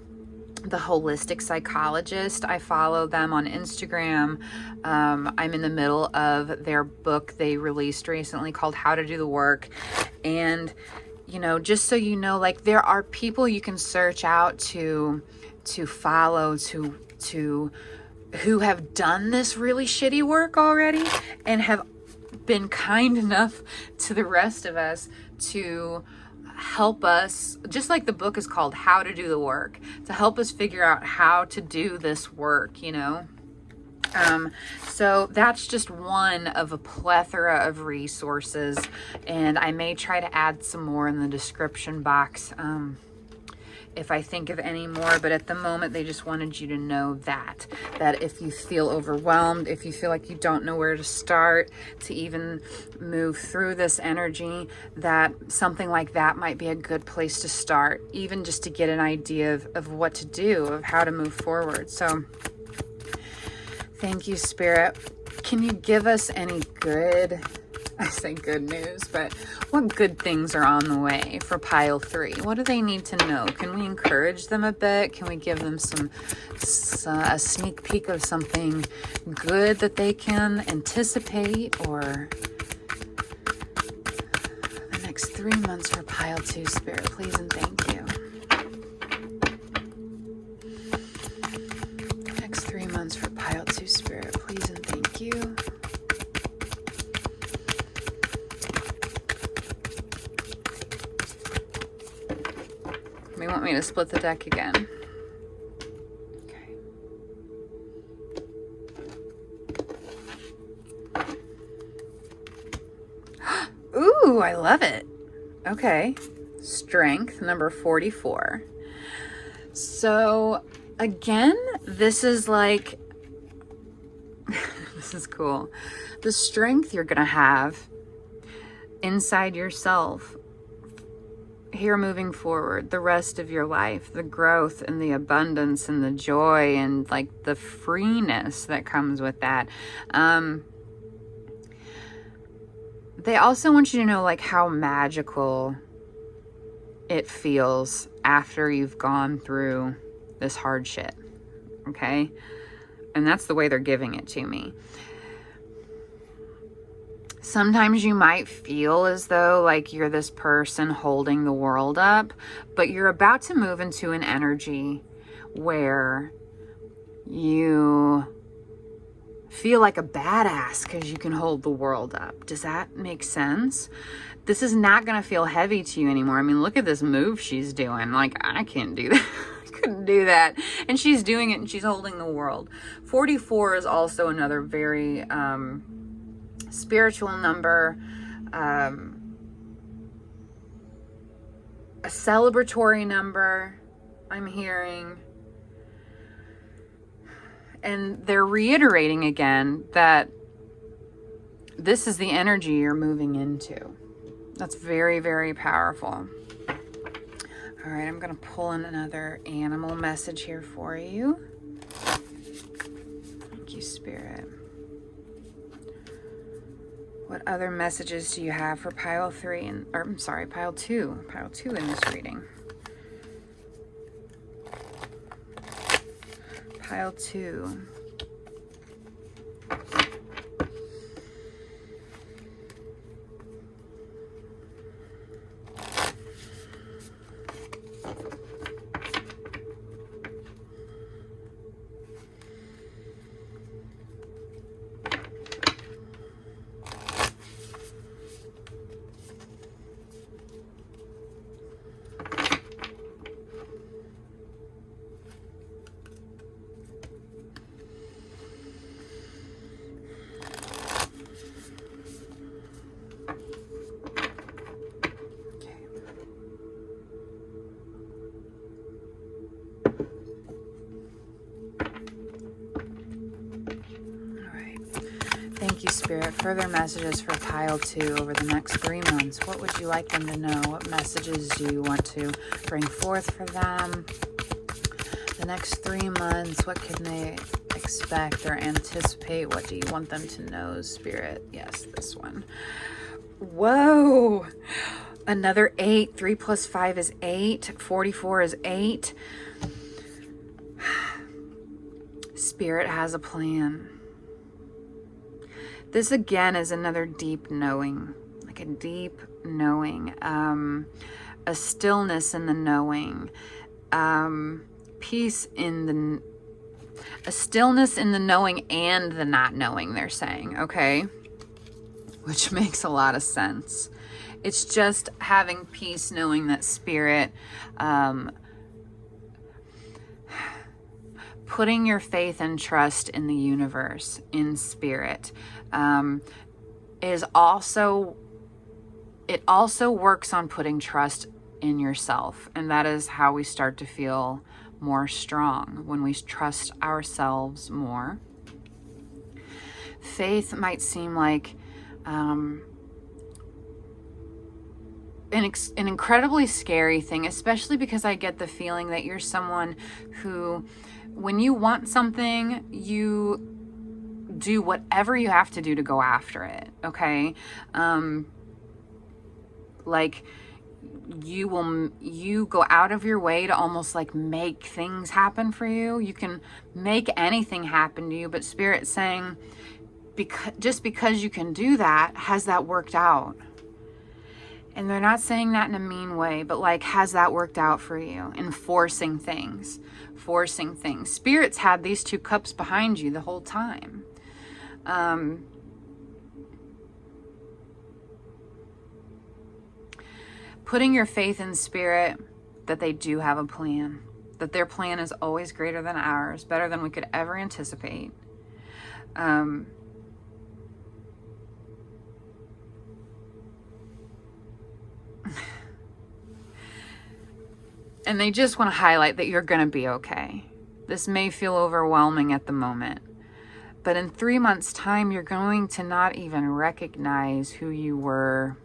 the holistic psychologist. I follow them on Instagram. I'm in the middle of their book they released recently called How to Do the Work. And, you know, just so you know, like there are people you can search out to follow, to who have done this really shitty work already and have been kind enough to the rest of us to help us, just like the book is called How to Do the Work, to help us figure out how to do this work, you know. So that's just one of a plethora of resources, and I may try to add some more in the description box if I think of any more, but at the moment they just wanted you to know that if you feel overwhelmed, if you feel like you don't know where to start to even move through this energy, that something like that might be a good place to start, even just to get an idea of what to do, of how to move forward. So thank you, Spirit. Can you give us any good, I say good news, but what good things are on the way for pile 3? What do they need to know? Can we encourage them a bit? Can we give them a sneak peek of something good that they can anticipate? Or the next 3 months for pile 2, Spirit, please and thank you. Next 3 months for pile 2, Spirit, please and thank you. You want me to split the deck again? Okay. Ooh, I love it. Okay. Strength, number 44. So again, this is like, this is cool. The strength you're going to have inside yourself here moving forward, the rest of your life, the growth and the abundance and the joy and like the freeness that comes with that. They also want you to know like how magical it feels after you've gone through this hard shit. Okay? And that's the way they're giving it to me. Sometimes you might feel as though like you're this person holding the world up, but you're about to move into an energy where you feel like a badass because you can hold the world up. Does that make sense? This is not going to feel heavy to you anymore. I mean, look at this move she's doing. Like, I can't do that. I couldn't do that. And she's doing it and she's holding the world. 44 is also another very spiritual number, a celebratory number, I'm hearing. And they're reiterating again that this is the energy you're moving into. That's very, very powerful. All right, I'm going to pull in another animal message here for you. Thank you, Spirit. What other messages do you have for pile 3 or I'm sorry, pile 2? Pile 2 in this reading. Pile 2. Thank you, Spirit. Further messages for pile 2 over the next 3 months. What would you like them to know? What messages do you want to bring forth for them? The next 3 months, what can they expect or anticipate? What do you want them to know, Spirit? Yes, this one. Whoa! Another 8. 3 plus 5 is 8. 44 is 8. Spirit has a plan. This again is another deep knowing, like a deep knowing, a stillness in the knowing, peace in a stillness in the knowing and the not knowing, they're saying, okay? Which makes a lot of sense. It's just having peace knowing that Spirit, putting your faith and trust in the universe, in Spirit, is also, it also works on putting trust in yourself. And that is how we start to feel more strong, when we trust ourselves more. Faith might seem like an incredibly scary thing, especially because I get the feeling that you're someone who, when you want something, you do whatever you have to do to go after it, okay? Like you go out of your way to almost like make things happen for you. You can make anything happen to you, but Spirit's saying, just because you can do that, has that worked out? And they're not saying that in a mean way, but like, has that worked out for you? In forcing things. Spirit's had these 2 cups behind you the whole time. Putting your faith in Spirit that they do have a plan, that their plan is always greater than ours, better than we could ever anticipate. And they just want to highlight that you're going to be okay. This may feel overwhelming at the moment, but in 3 months' time, you're going to not even recognize who you were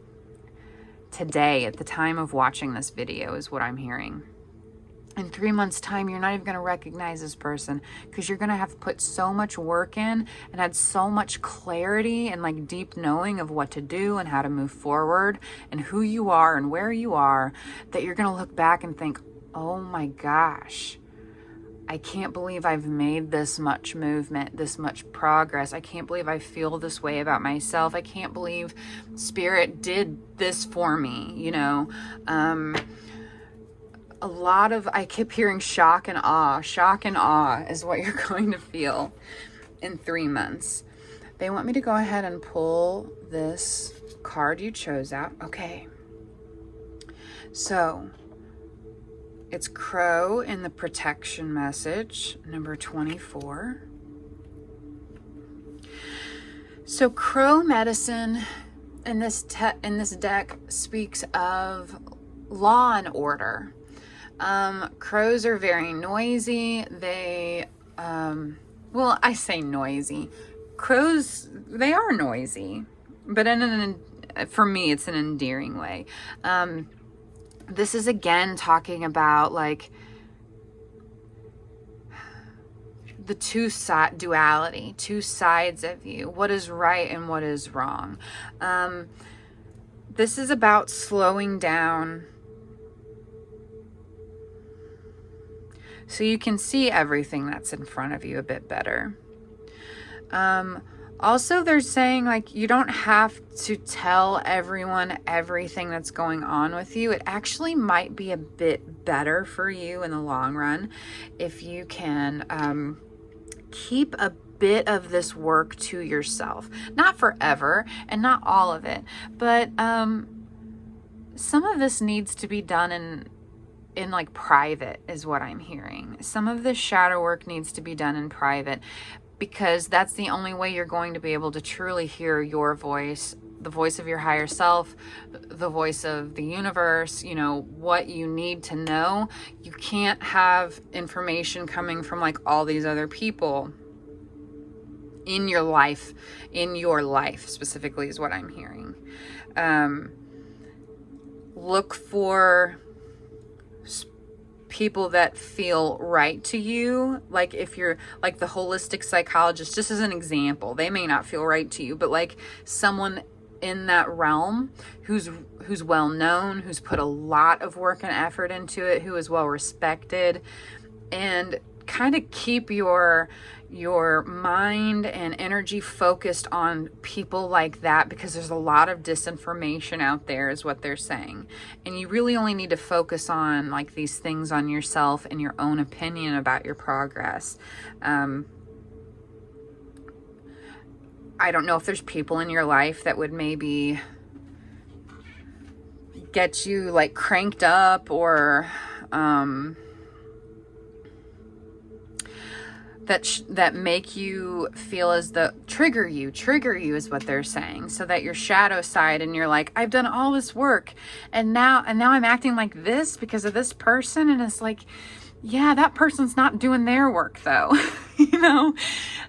today at the time of watching this video, is what I'm hearing. In 3 months' time, you're not even going to recognize this person because you're going to have put so much work in and had so much clarity and like deep knowing of what to do and how to move forward and who you are and where you are, that you're going to look back and think, oh my gosh, I can't believe I've made this much movement, this much progress. I can't believe I feel this way about myself. I can't believe Spirit did this for me, you know. I keep hearing shock and awe. Shock and awe is what you're going to feel in 3 months. They want me to go ahead and pull this card you chose out. Okay. So it's Crow in the protection message, number 24. So Crow medicine in this deck speaks of law and order. Crows are very noisy. They, well, I say noisy. Crows, they are noisy, but for me, it's an endearing way. This is again talking about like the duality, two sides of you, what is right and what is wrong. This is about slowing down so you can see everything that's in front of you a bit better. Also, they're saying like you don't have to tell everyone everything that's going on with you. It actually might be a bit better for you in the long run if you can keep a bit of this work to yourself. Not forever and not all of it, but some of this needs to be done in like private is what I'm hearing. Some of this shadow work needs to be done in private, because that's the only way you're going to be able to truly hear your voice, the voice of your higher self, the voice of the universe, you know, what you need to know. You can't have information coming from like all these other people in your life specifically is what I'm hearing. Look for people that feel right to you. Like if you're like the holistic psychologist, just as an example, they may not feel right to you, but like someone in that realm who's well known, who's put a lot of work and effort into it, who is well respected, and kind of keep your mind and energy focused on people like that, because there's a lot of disinformation out there is what they're saying, and you really only need to focus on like these things on yourself and your own opinion about your progress. I don't know if there's people in your life that would maybe get you like cranked up or that make you feel as though trigger you is what they're saying, so that your shadow side and you're like, I've done all this work and now I'm acting like this because of this person, and it's like, yeah, that person's not doing their work though. You know,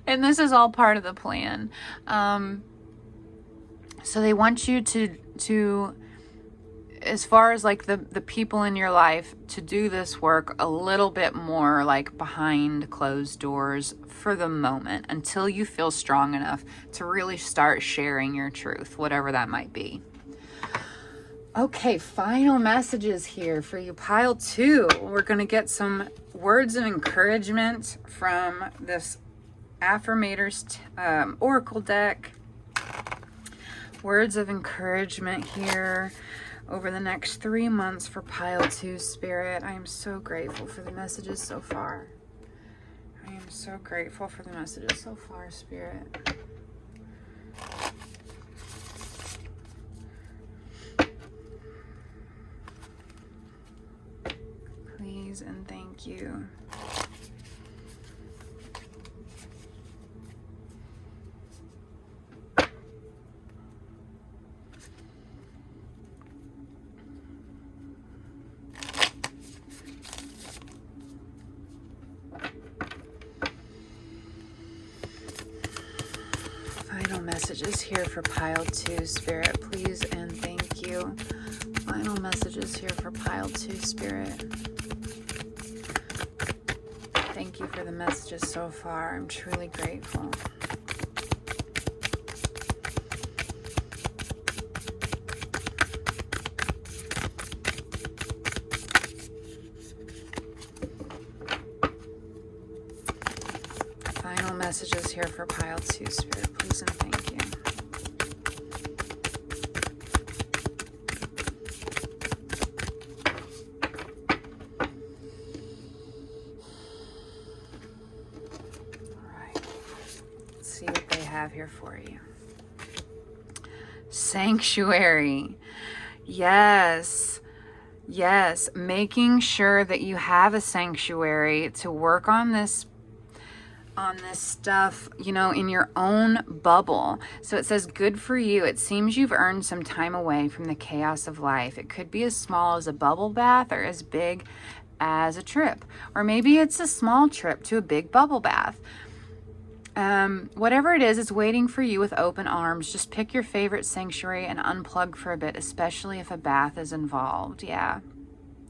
and this is all part of the plan. So they want you to as far as like the people in your life, to do this work a little bit more like behind closed doors for the moment, until you feel strong enough to really start sharing your truth, whatever that might be. Okay, final messages here for you, pile 2. We're going to get some words of encouragement from this Affirmators Oracle deck. Words of encouragement here over the next 3 months for pile 2, Spirit. I am so grateful for the messages so far. I am so grateful for the messages so far, Spirit. Please and thank you. messages here for pile 2, Spirit, please and thank you. Final messages here for pile 2, Spirit. Thank you for the messages so far. I'm truly grateful. Final messages here for pile 2, Spirit, please and thank you. See what they have here for you. Sanctuary. Yes. Yes. Making sure that you have a sanctuary to work on this stuff, you know, in your own bubble. So it says, good for you. It seems you've earned some time away from the chaos of life. It could be as small as a bubble bath or as big as a trip. Or maybe it's a small trip to a big bubble bath. Whatever it is, it's waiting for you with open arms. Just pick your favorite sanctuary and unplug for a bit, especially if a bath is involved. Yeah.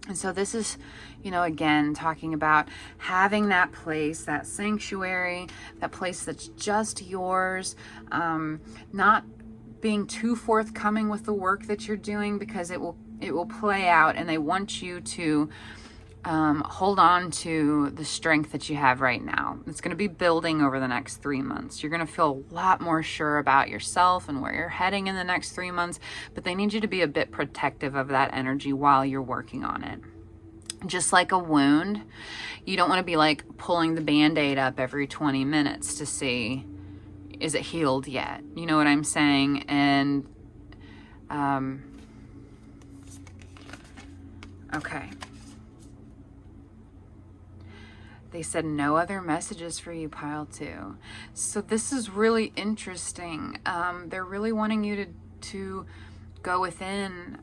And so this is, you know, again, talking about having that place, that sanctuary, that place that's just yours, not being too forthcoming with the work that you're doing, because it will play out, and they want you to hold on to the strength that you have right now. It's going to be building over the next 3 months. You're going to feel a lot more sure about yourself and where you're heading in the next 3 months, but they need you to be a bit protective of that energy while you're working on it. Just like a wound, you don't want to be like pulling the Band-Aid up every 20 minutes to see, is it healed yet? You know what I'm saying? And, okay. They said no other messages for you, pile 2. So this is really interesting. They're really wanting you to go within,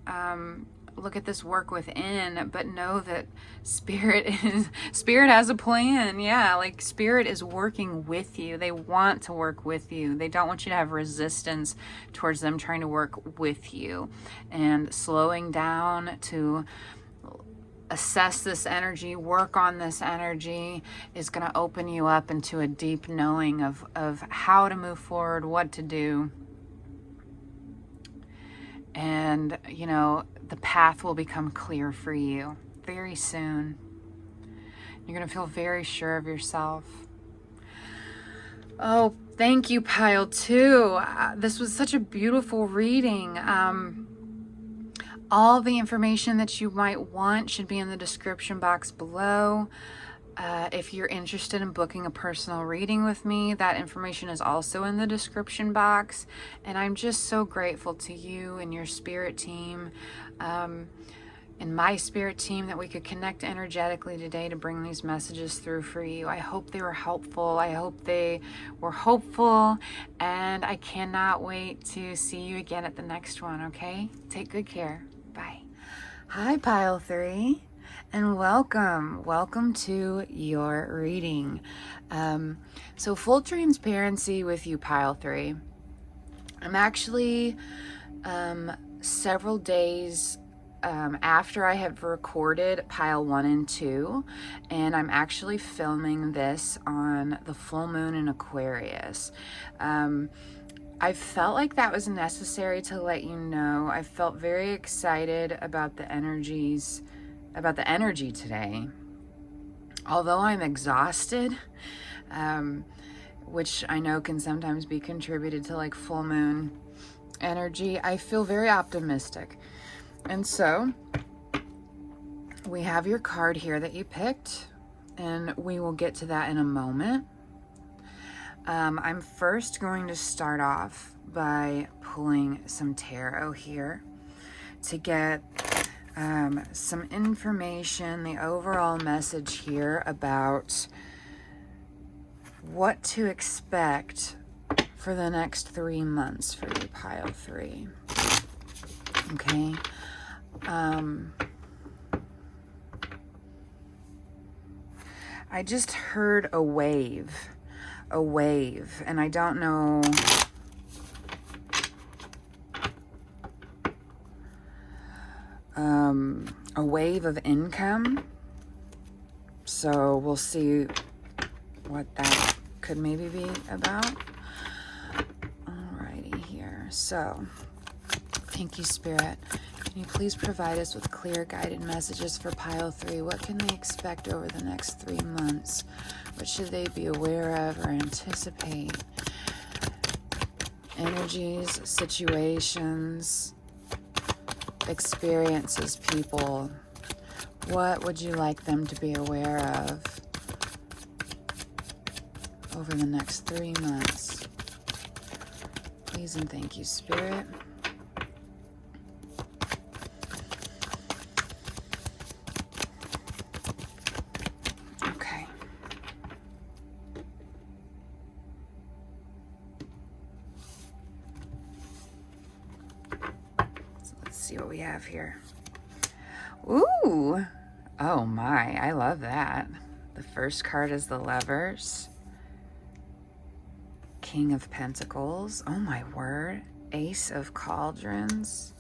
look at this work within, but know that Spirit has a plan. Yeah, like Spirit is working with you. They want to work with you. They don't want you to have resistance towards them trying to work with you. And slowing down to assess this energy, work on this energy, is going to open you up into a deep knowing of how to move forward, what to do. And, you know, the path will become clear for you very soon. You're going to feel very sure of yourself. Oh, thank you, pile 2. This was such a beautiful reading. All the information that you might want should be in the description box below. If you're interested in booking a personal reading with me, that information is also in the description box. And I'm just so grateful to you and your spirit team, and my spirit team, that we could connect energetically today to bring these messages through for you. I hope they were helpful. I hope they were hopeful. And I cannot wait to see you again at the next one, okay? Take good care. Bye. Hi, pile 3. And welcome to your reading. So full transparency with you, pile 3. I'm actually several days after I have recorded pile 1 and 2, and I'm actually filming this on the full moon in Aquarius. I felt like that was necessary to let you know. I felt very excited about the energy today. Although I'm exhausted, which I know can sometimes be contributed to like full moon energy, I feel very optimistic. And so we have your card here that you picked, and we will get to that in a moment. I'm first going to start off by pulling some tarot here to get some information, the overall message here about what to expect for the next 3 months for you, pile 3. Okay. I just heard a wave, and I don't know a wave of income. So we'll see what that could maybe be about. Alrighty here. So, thank you, Spirit. Can you please provide us with clear guided messages for pile 3? What can they expect over the next 3 months? What should they be aware of or anticipate? Energies, situations, experiences, people. What would you like them to be aware of over the next 3 months? Please and thank you, Spirit. Okay. So let's see what we have here. Ooh. Oh my, I love that. The first card is the Lovers. King of Pentacles. Oh my word. Ace of Cauldrons.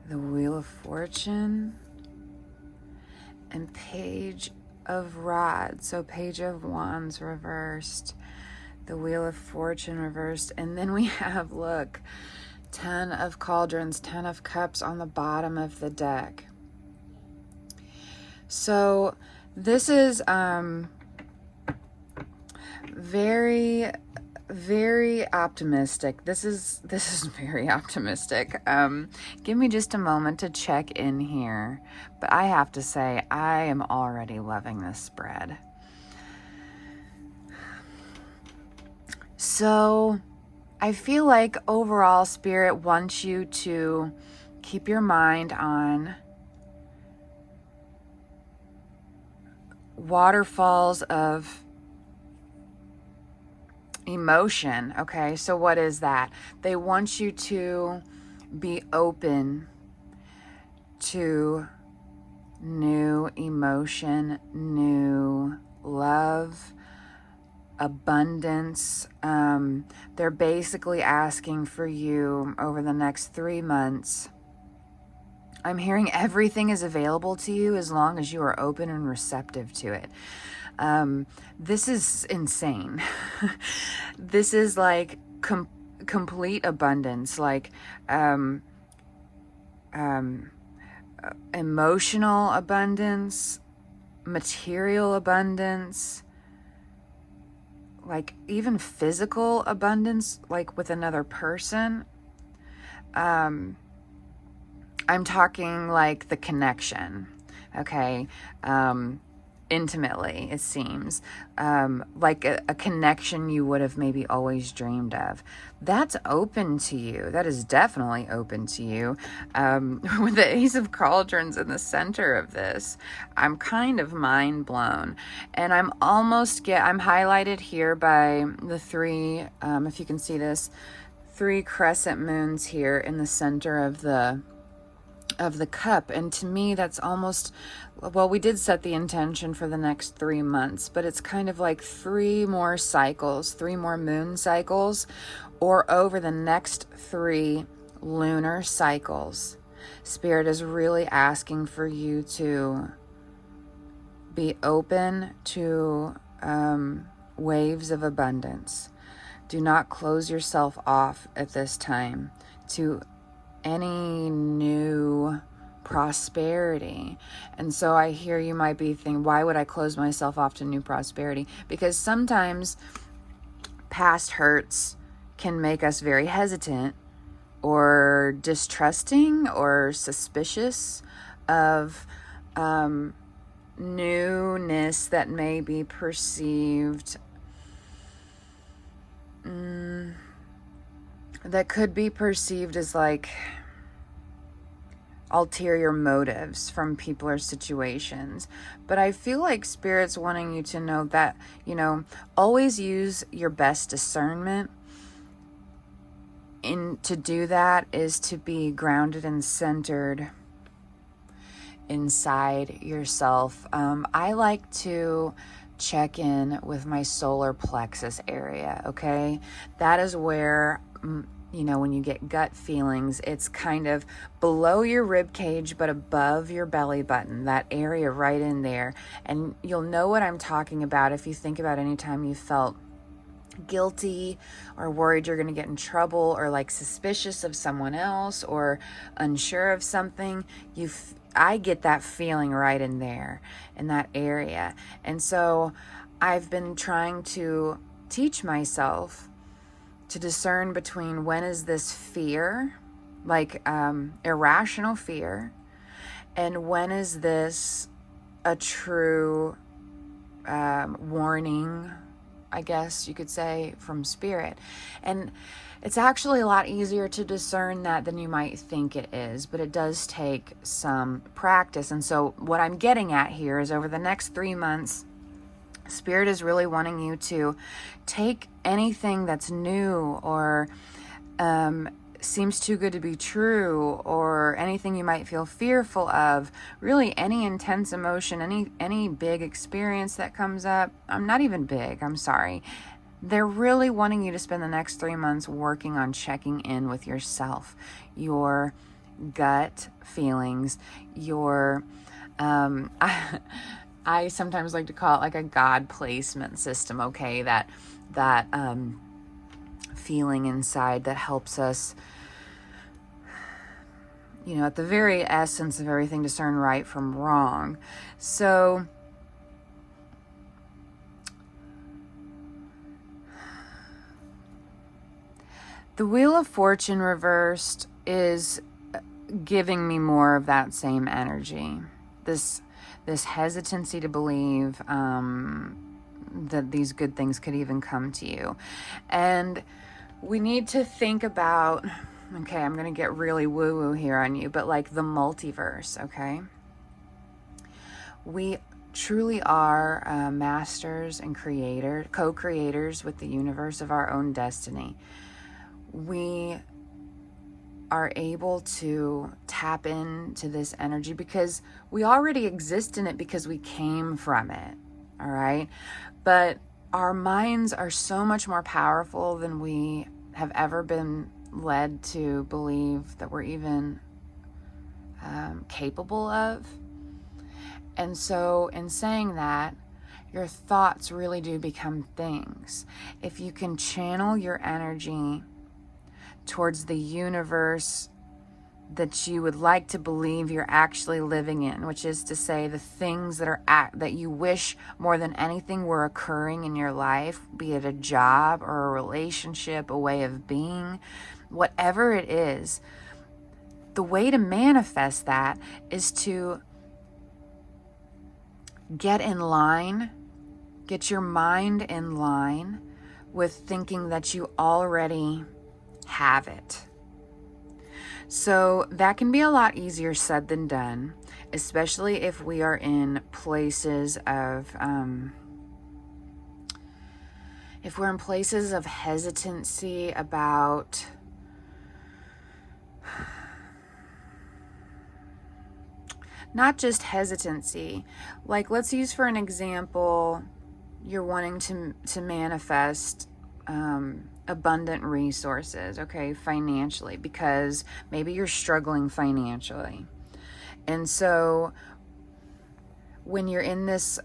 The Wheel of Fortune. And Page of Rods. So Page of Wands reversed. The Wheel of Fortune reversed. And then we have, look, 10 of Cauldrons, 10 of Cups on the bottom of the deck. So this is very, very optimistic. This is very optimistic. Give me just a moment to check in here. But I have to say, I am already loving this spread. So I feel like overall Spirit wants you to keep your mind on waterfalls of emotion. Okay, so what is that? They want you to be open to new emotion, new love, abundance. They're basically asking for you over the next 3 months. I'm hearing everything is available to you as long as you are open and receptive to it. This is insane. This is like complete abundance, like emotional abundance, material abundance, like even physical abundance, like with another person. I'm talking like the connection, okay? Intimately, it seems. Like a connection you would have maybe always dreamed of. That's open to you. That is definitely open to you. With the Ace of Cauldrons in the center of this, I'm kind of mind blown. And I'm highlighted here by the 3, if you can see this, 3 crescent moons here in the center of the cup. And to me, that's almost, well, we did set the intention for the next 3 months, but it's kind of like 3 more cycles, 3 more moon cycles, or over the next 3 lunar cycles. Spirit is really asking for you to be open to waves of abundance. Do not close yourself off at this time to any new prosperity. And so I hear you might be thinking, why would I close myself off to new prosperity? Because sometimes past hurts can make us very hesitant or distrusting or suspicious of newness that may be perceived, that could be perceived as like ulterior motives from people or situations. But I feel like Spirit's wanting you to know that, always use your best discernment. To do that is to be grounded and centered inside yourself. I like to check in with my solar plexus area, okay? That is where when you get gut feelings, it's kind of below your rib cage, but above your belly button, that area right in there. And you'll know what I'm talking about if you think about any time you felt guilty or worried you're going to get in trouble, or like suspicious of someone else, or unsure of something. I get that feeling right in there, in that area. And so I've been trying to teach myself to discern between when is this fear, like irrational fear, and when is this a true warning, I guess you could say, from spirit. And it's actually a lot easier to discern that than you might think it is, but it does take some practice. And so what I'm getting at here is, over the next 3 months, Spirit is really wanting you to take anything that's new, or seems too good to be true, or anything you might feel fearful of, really any intense emotion, any big experience that comes up. I'm not even big, I'm sorry. They're really wanting you to spend the next 3 months working on checking in with yourself, your gut feelings, your I sometimes like to call it like a God placement system, okay? That feeling inside that helps us, at the very essence of everything, discern right from wrong. So the Wheel of Fortune reversed is giving me more of that same energy. This hesitancy to believe that these good things could even come to you. And we need to think about, okay, I'm going to get really woo-woo here on you, but like the multiverse, okay? We truly are masters and co-creators with the universe of our own destiny. We are able to tap into this energy because we already exist in it, because we came from it, all right? But our minds are so much more powerful than we have ever been led to believe that we're even capable of. And so in saying that, your thoughts really do become things. If you can channel your energy towards the universe that you would like to believe you're actually living in, which is to say the things that you wish more than anything were occurring in your life, be it a job or a relationship, a way of being, whatever it is, the way to manifest that is to get in line, get your mind in line with thinking that you already have it. So that can be a lot easier said than done, especially if we are in places of hesitancy about not just hesitancy. Like, let's use for an example, you're wanting to manifest abundant resources, okay, financially, because maybe you're struggling financially. And so when you're in this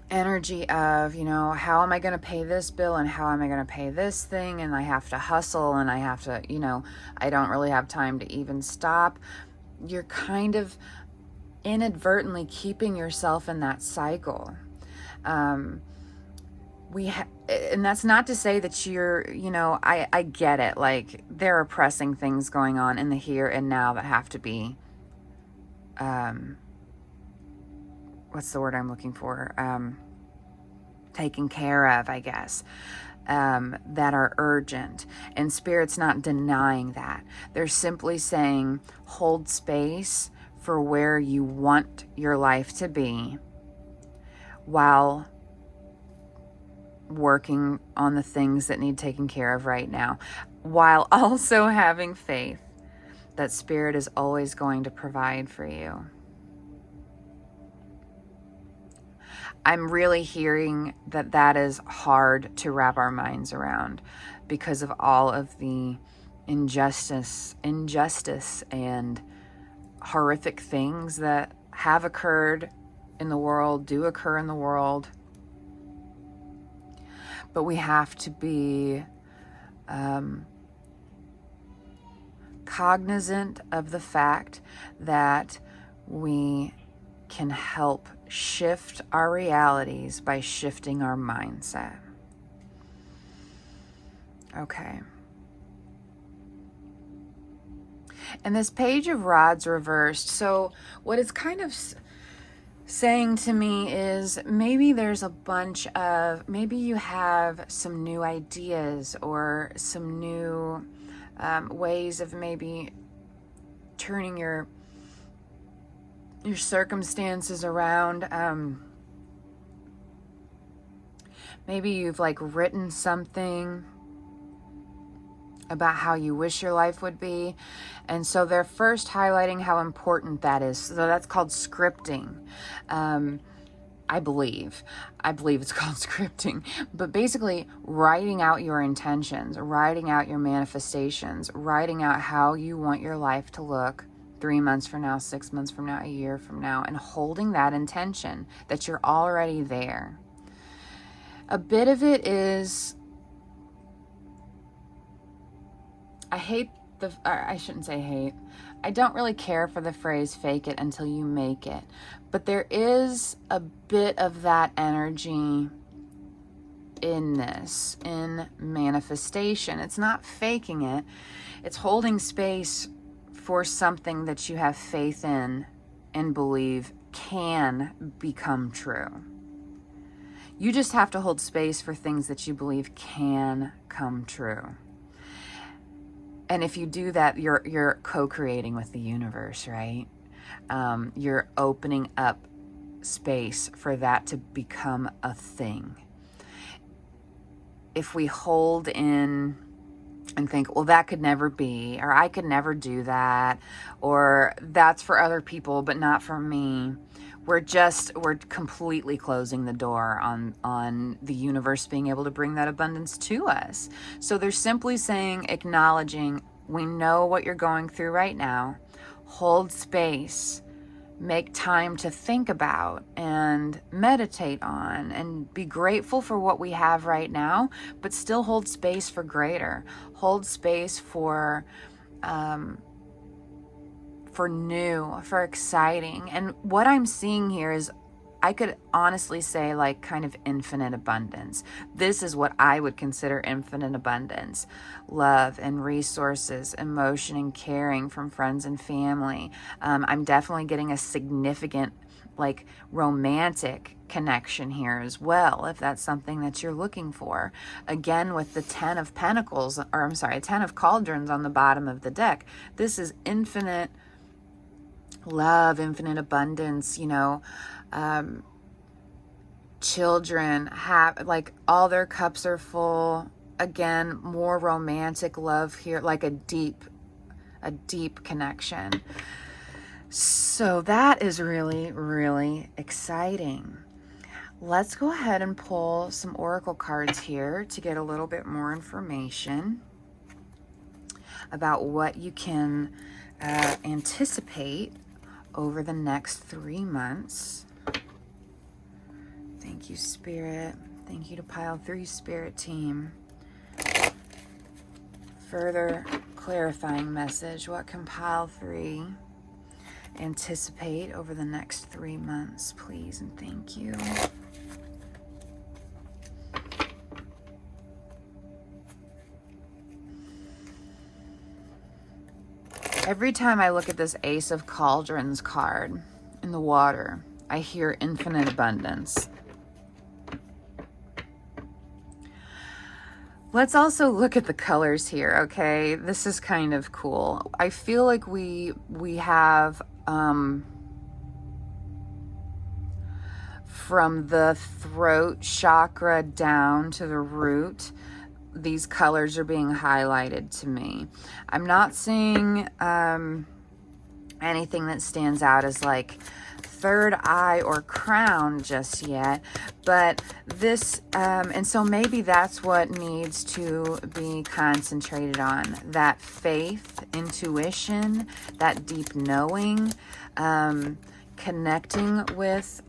energy of, how am I going to pay this bill, and how am I going to pay this thing, and I have to hustle, and I have to, I don't really have time to even stop, you're kind of inadvertently keeping yourself in that cycle. And that's not to say that you're, I get it. Like, there are pressing things going on in the here and now that have to be, what's the word I'm looking for? Taken care of, I guess, that are urgent. And Spirit's not denying that. They're simply saying, hold space for where you want your life to be while working on the things that need taken care of right now, while also having faith that Spirit is always going to provide for you. I'm really hearing that that is hard to wrap our minds around because of all of the injustice and horrific things that have occurred in the world, do occur in the world. But we have to be cognizant of the fact that we can help shift our realities by shifting our mindset. Okay. And this Page of Rods reversed. So what it's kind of saying to me is maybe there's a bunch of, maybe you have some new ideas or some new ways of maybe turning your circumstances around. Maybe you've like written something about how you wish your life would be. And so they're first highlighting how important that is. So that's called scripting. I believe it's called scripting, but basically writing out your intentions, writing out your manifestations, writing out how you want your life to look 3 months from now, 6 months from now, a year from now, and holding that intention that you're already there. A bit of it is, I shouldn't say hate. I don't really care for the phrase fake it until you make it. But there is a bit of that energy in this, in manifestation. It's not faking it. It's holding space for something that you have faith in and believe can become true. You just have to hold space for things that you believe can come true. And if you do that, you're co-creating with the universe, right? You're opening up space for that to become a thing. If we hold in and think, well, that could never be, or I could never do that, or that's for other people, but not for me, we're completely closing the door on the universe being able to bring that abundance to us. So they're simply saying, acknowledging, we know what you're going through right now. Hold space, make time to think about and meditate on and be grateful for what we have right now, but still hold space for greater. Hold space for new, for exciting. And what I'm seeing here is, I could honestly say, like, kind of infinite abundance. This is what I would consider infinite abundance. Love and resources, emotion and caring from friends and family. I'm definitely getting a significant, like, romantic connection here as well, if that's something that you're looking for. Again, with the 10 of Pentacles, or I'm sorry, 10 of Cauldrons on the bottom of the deck. This is infinite love, infinite abundance, children have, like, all their cups are full. Again, more romantic love here, like a deep connection. So that is really, really exciting. Let's go ahead and pull some oracle cards here to get a little bit more information about what you can anticipate over the next 3 months. Thank you, Spirit. Thank you to Pile 3 Spirit Team. Further clarifying message. What can Pile 3 anticipate over the next 3 months, please, and thank you. Every time I look at this Ace of Cauldrons card in the water, I hear infinite abundance. Let's also look at the colors here, okay? This is kind of cool. I feel like we have from the throat chakra down to the root, these colors are being highlighted to me. I'm not seeing anything that stands out as like third eye or crown just yet, but this, and so maybe that's what needs to be concentrated on, that faith, intuition, that deep knowing, connecting with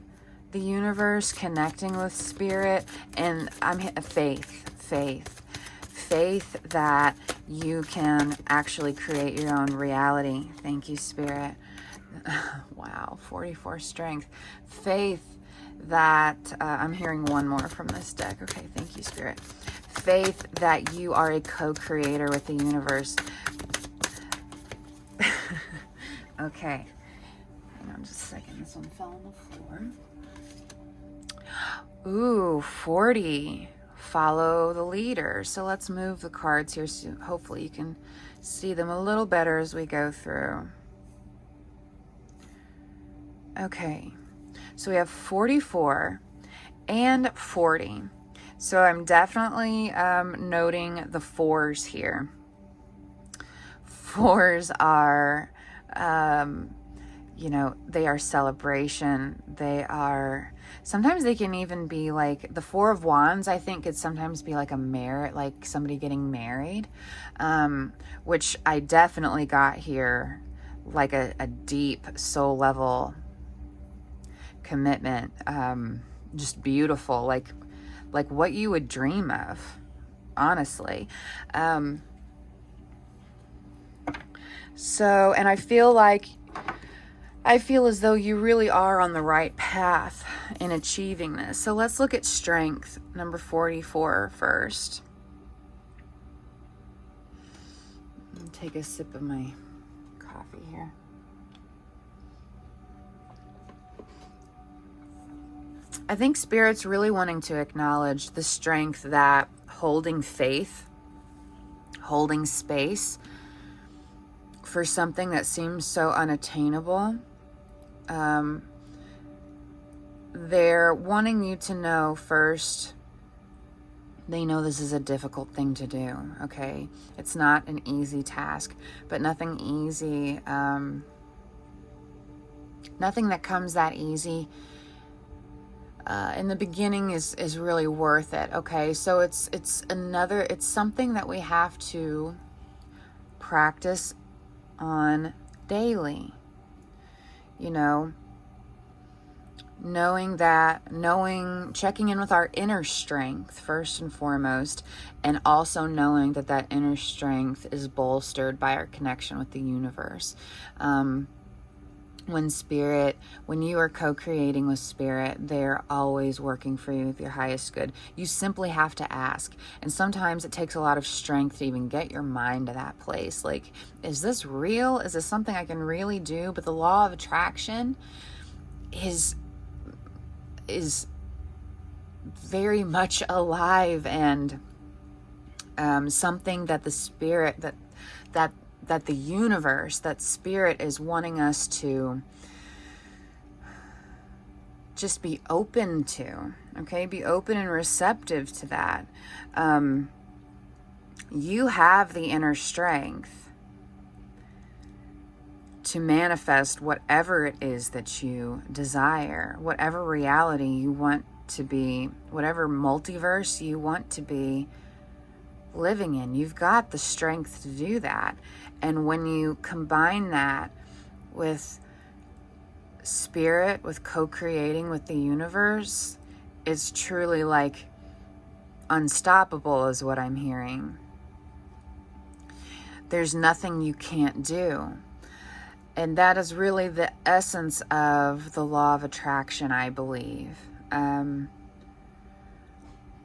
the universe, connecting with spirit, and faith that you can actually create your own reality. Thank you, Spirit. Wow, 44 strength. Faith that, I'm hearing one more from this deck. Okay, thank you, Spirit. Faith that you are a co-creator with the universe. Okay, hang on just a second. This one fell on the floor. Ooh, 40. Follow the leader. So let's move the cards here so hopefully you can see them a little better as we go through. Okay, so we have 44 and 40. So I'm definitely noting the fours here. Fours are, you know, they are celebration. They are, sometimes they can even be like, the Four of Wands, I think could sometimes be like a merit, like somebody getting married, which I definitely got here, like a deep soul level commitment, just beautiful, like what you would dream of, honestly. So, and I feel as though you really are on the right path in achieving this. So let's look at strength, number 44 first. Take a sip of my coffee here. I think Spirit's really wanting to acknowledge the strength that holding faith, holding space for something that seems so unattainable. They're wanting you to know first, they know this is a difficult thing to do, okay? It's not an easy task, but nothing easy, nothing that comes that easy in the beginning is really worth it, okay? So it's something that we have to practice on daily, you know, checking in with our inner strength first and foremost, and also knowing that inner strength is bolstered by our connection with the universe. When you are co-creating with Spirit, they're always working for you with your highest good. You simply have to ask. And sometimes it takes a lot of strength to even get your mind to that place. Like, is this real? Is this something I can really do? But the law of attraction is very much alive, and something that the Spirit, that the universe, that Spirit is wanting us to just be open to, okay? Be open and receptive to that. You have the inner strength to manifest whatever it is that you desire, whatever reality you want to be, whatever multiverse you want to be living in. You've got the strength to do that. And when you combine that with Spirit, with co-creating with the universe, it's truly like unstoppable is what I'm hearing. There's nothing you can't do. And that is really the essence of the law of attraction, I believe.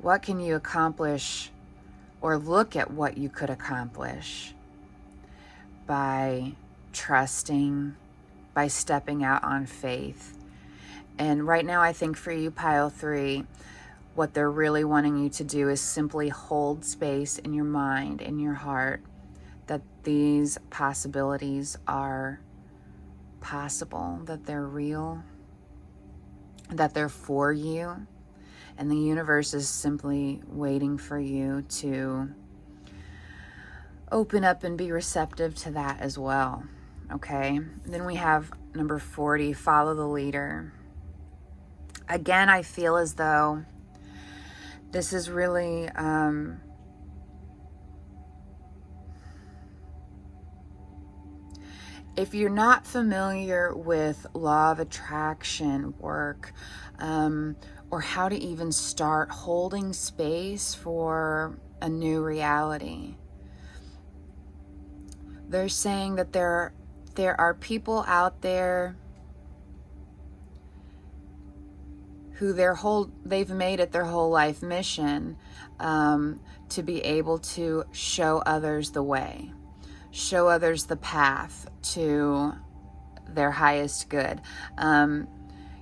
What can you accomplish, or look at what you could accomplish by trusting, by stepping out on faith. And right now, I think for you, Pile 3, what they're really wanting you to do is simply hold space in your mind, in your heart, that these possibilities are possible, that they're real, that they're for you. And the universe is simply waiting for you to open up and be receptive to that as well. Okay. Then we have Number 40, follow the leader. Again, I feel as though this is really if you're not familiar with law of attraction work, or how to even start holding space for a new reality, they're saying that there are people out there who they've made it their whole life mission, to be able to show others the way, show others the path to their highest good.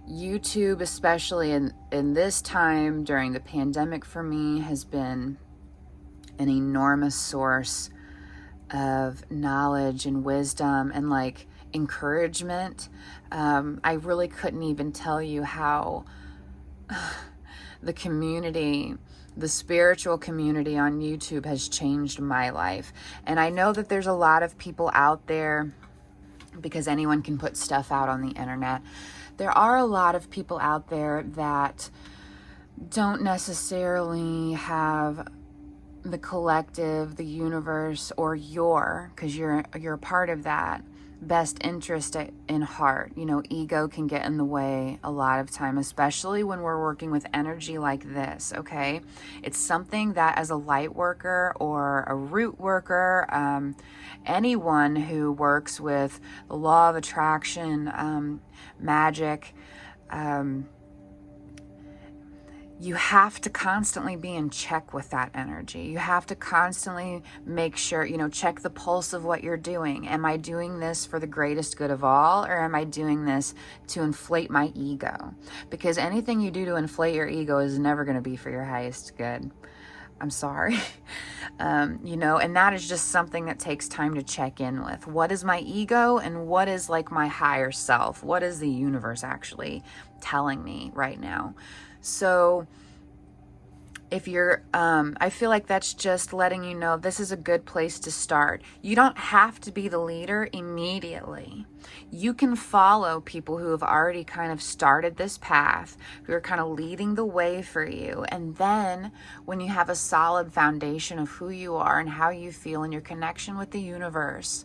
YouTube, especially in this time during the pandemic for me, has been an enormous source of knowledge and wisdom and like encouragement. I really couldn't even tell you how the community, the spiritual community on YouTube has changed my life. And I know that there's a lot of people out there, because anyone can put stuff out on the internet. There are a lot of people out there that don't necessarily have the collective, the universe, or because you're a part of that, best interest in heart. You know, ego can get in the way a lot of time, especially when we're working with energy like this, okay? It's something that as a light worker or a root worker, anyone who works with the law of attraction, magic, you have to constantly be in check with that energy. You have to constantly make sure, check the pulse of what you're doing. Am I doing this for the greatest good of all, or am I doing this to inflate my ego? Because anything you do to inflate your ego is never going to be for your highest good. I'm sorry. And that is just something that takes time to check in with. What is my ego and what is like my higher self? What is the universe actually telling me right now? So if you're, I feel like that's just letting you know this is a good place to start. You don't have to be the leader immediately. You can follow people who have already kind of started this path, who are kind of leading the way for you. And then when you have a solid foundation of who you are and how you feel and your connection with the universe,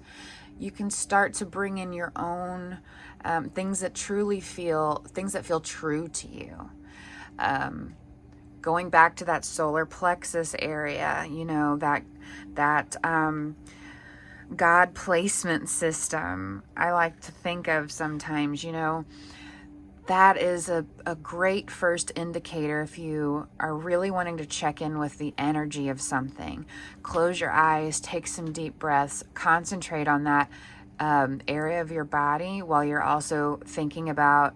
you can start to bring in your own things that feel true to you. Going back to that solar plexus area, that God placement system, I like to think of sometimes, that is a great first indicator if you are really wanting to check in with the energy of something. Close your eyes, take some deep breaths, concentrate on that area of your body while you're also thinking about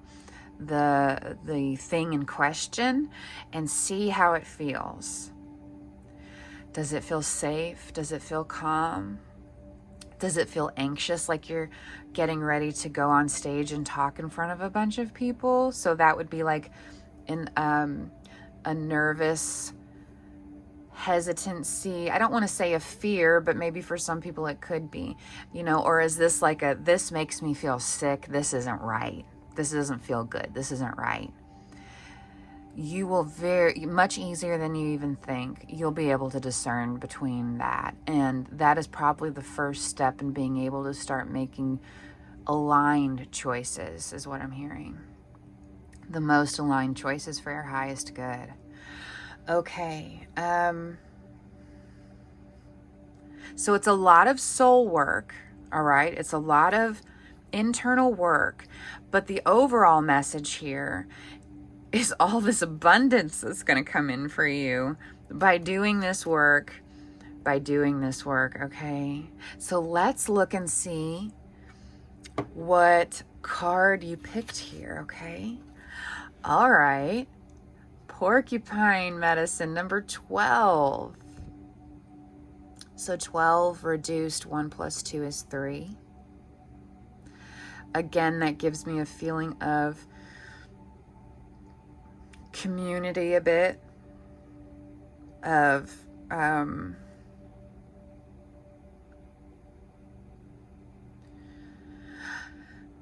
the thing in question, and see how it feels. Does it feel safe? Does it feel calm? Does it feel anxious, like you're getting ready to go on stage and talk in front of a bunch of people? So that would be like a nervous hesitancy. I don't want to say a fear, but maybe for some people it could be, or is this like this makes me feel sick, this isn't right. This doesn't feel good. This isn't right. You will much easier than you even think. You'll be able to discern between that. And that is probably the first step in being able to start making aligned choices, is what I'm hearing. The most aligned choices for your highest good. Okay. So it's a lot of soul work. All right. It's a lot of internal work, but the overall message here is all this abundance that's going to come in for you by doing this work, okay? So let's look and see what card you picked here, okay? All right. Porcupine medicine, number 12. So 12 reduced 1 + 2 is 3. Again, that gives me a feeling of community, a bit of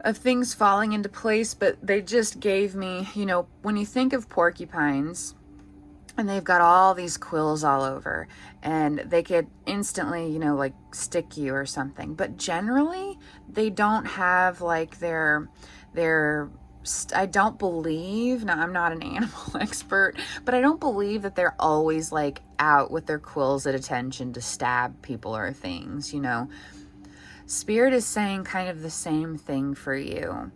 of things falling into place, but they just gave me, you know, when you think of porcupines and they've got all these quills all over and they could instantly, you know, like stick you or something, but generally they don't have like their I don't believe, now I'm not an animal expert, but I don't believe that they're always like out with their quills at attention to stab people or things, you know. Spirit is saying kind of the same thing for you.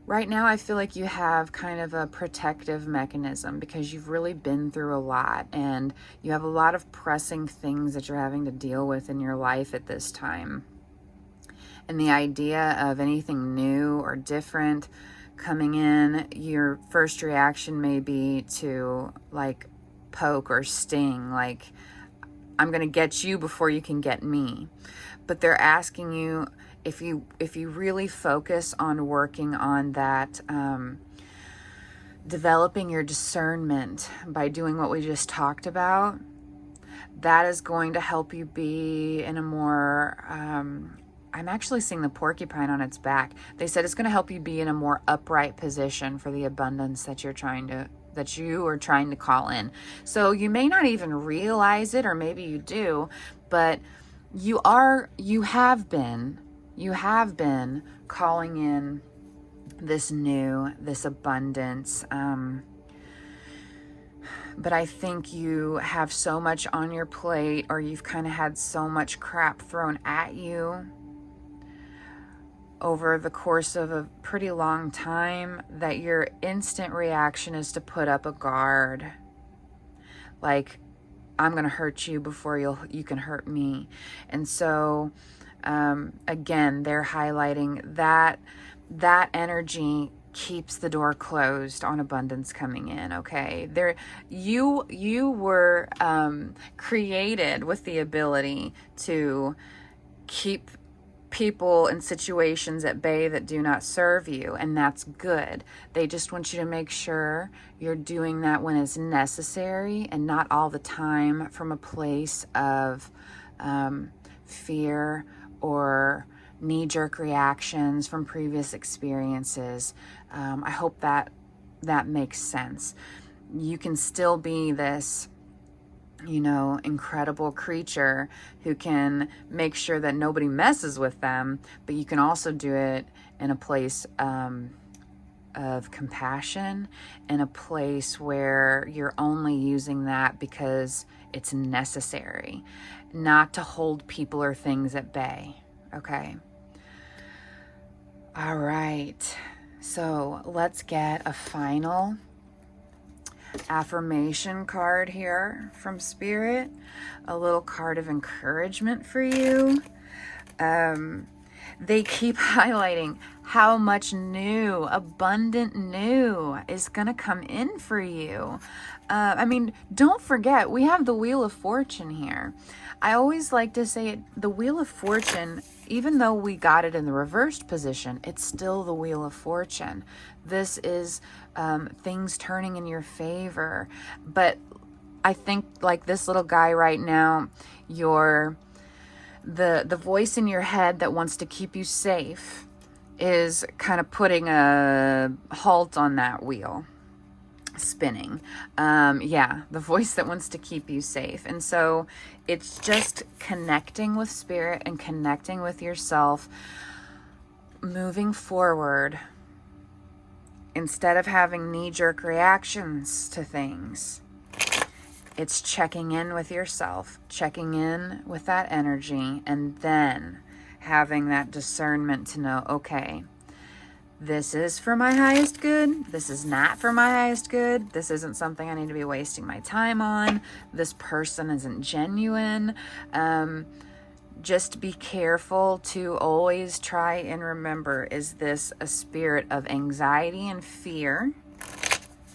Right now, I feel like you have kind of a protective mechanism because you've really been through a lot and you have a lot of pressing things that you're having to deal with in your life at this time. And the idea of anything new or different coming in, your first reaction may be to like poke or sting, like, I'm going to get you before you can get me. But they're asking you, if you really focus on working on that, developing your discernment by doing what we just talked about, that is going to help you be in a more, I'm actually seeing the porcupine on its back. They said it's going to help you be in a more upright position for the abundance that you are trying to call in. So you may not even realize it, or maybe you do, but you have been calling in this abundance. But I think you have so much on your plate, or you've kind of had so much crap thrown at you over the course of a pretty long time that your instant reaction is to put up a guard. Like, I'm going to hurt you before you can hurt me. And so, again, they're highlighting that energy keeps the door closed on abundance coming in. Okay. You were, created with the ability to keep people and situations at bay that do not serve you, and that's good. They just want you to make sure you're doing that when it's necessary and not all the time from a place of fear or knee-jerk reactions from previous experiences. I hope that makes sense. You can still be this, you know, incredible creature who can make sure that nobody messes with them, but you can also do it in a place of compassion, in a place where you're only using that because it's necessary, not to hold people or things at bay. Okay. All right. So let's get a final affirmation card here from Spirit, a little card of encouragement for you. They keep highlighting how much new, abundant new is going to come in for you. I mean, don't forget, we have the Wheel of Fortune here. I always like to say it, the Wheel of Fortune, even though we got it in the reversed position, it's still the Wheel of Fortune. This is things turning in your favor. But I think, like this little guy right now, the voice in your head that wants to keep you safe is kind of putting a halt on that wheel spinning. The voice that wants to keep you safe. And so it's just connecting with Spirit and connecting with yourself, moving forward, instead of having knee-jerk reactions to things. It's checking in with yourself, checking in with that energy, and then having that discernment to know, okay, this is for my highest good. This is not for my highest good. This isn't something I need to be wasting my time on. This person isn't genuine. Just be careful to always try and remember, is this a spirit of anxiety and fear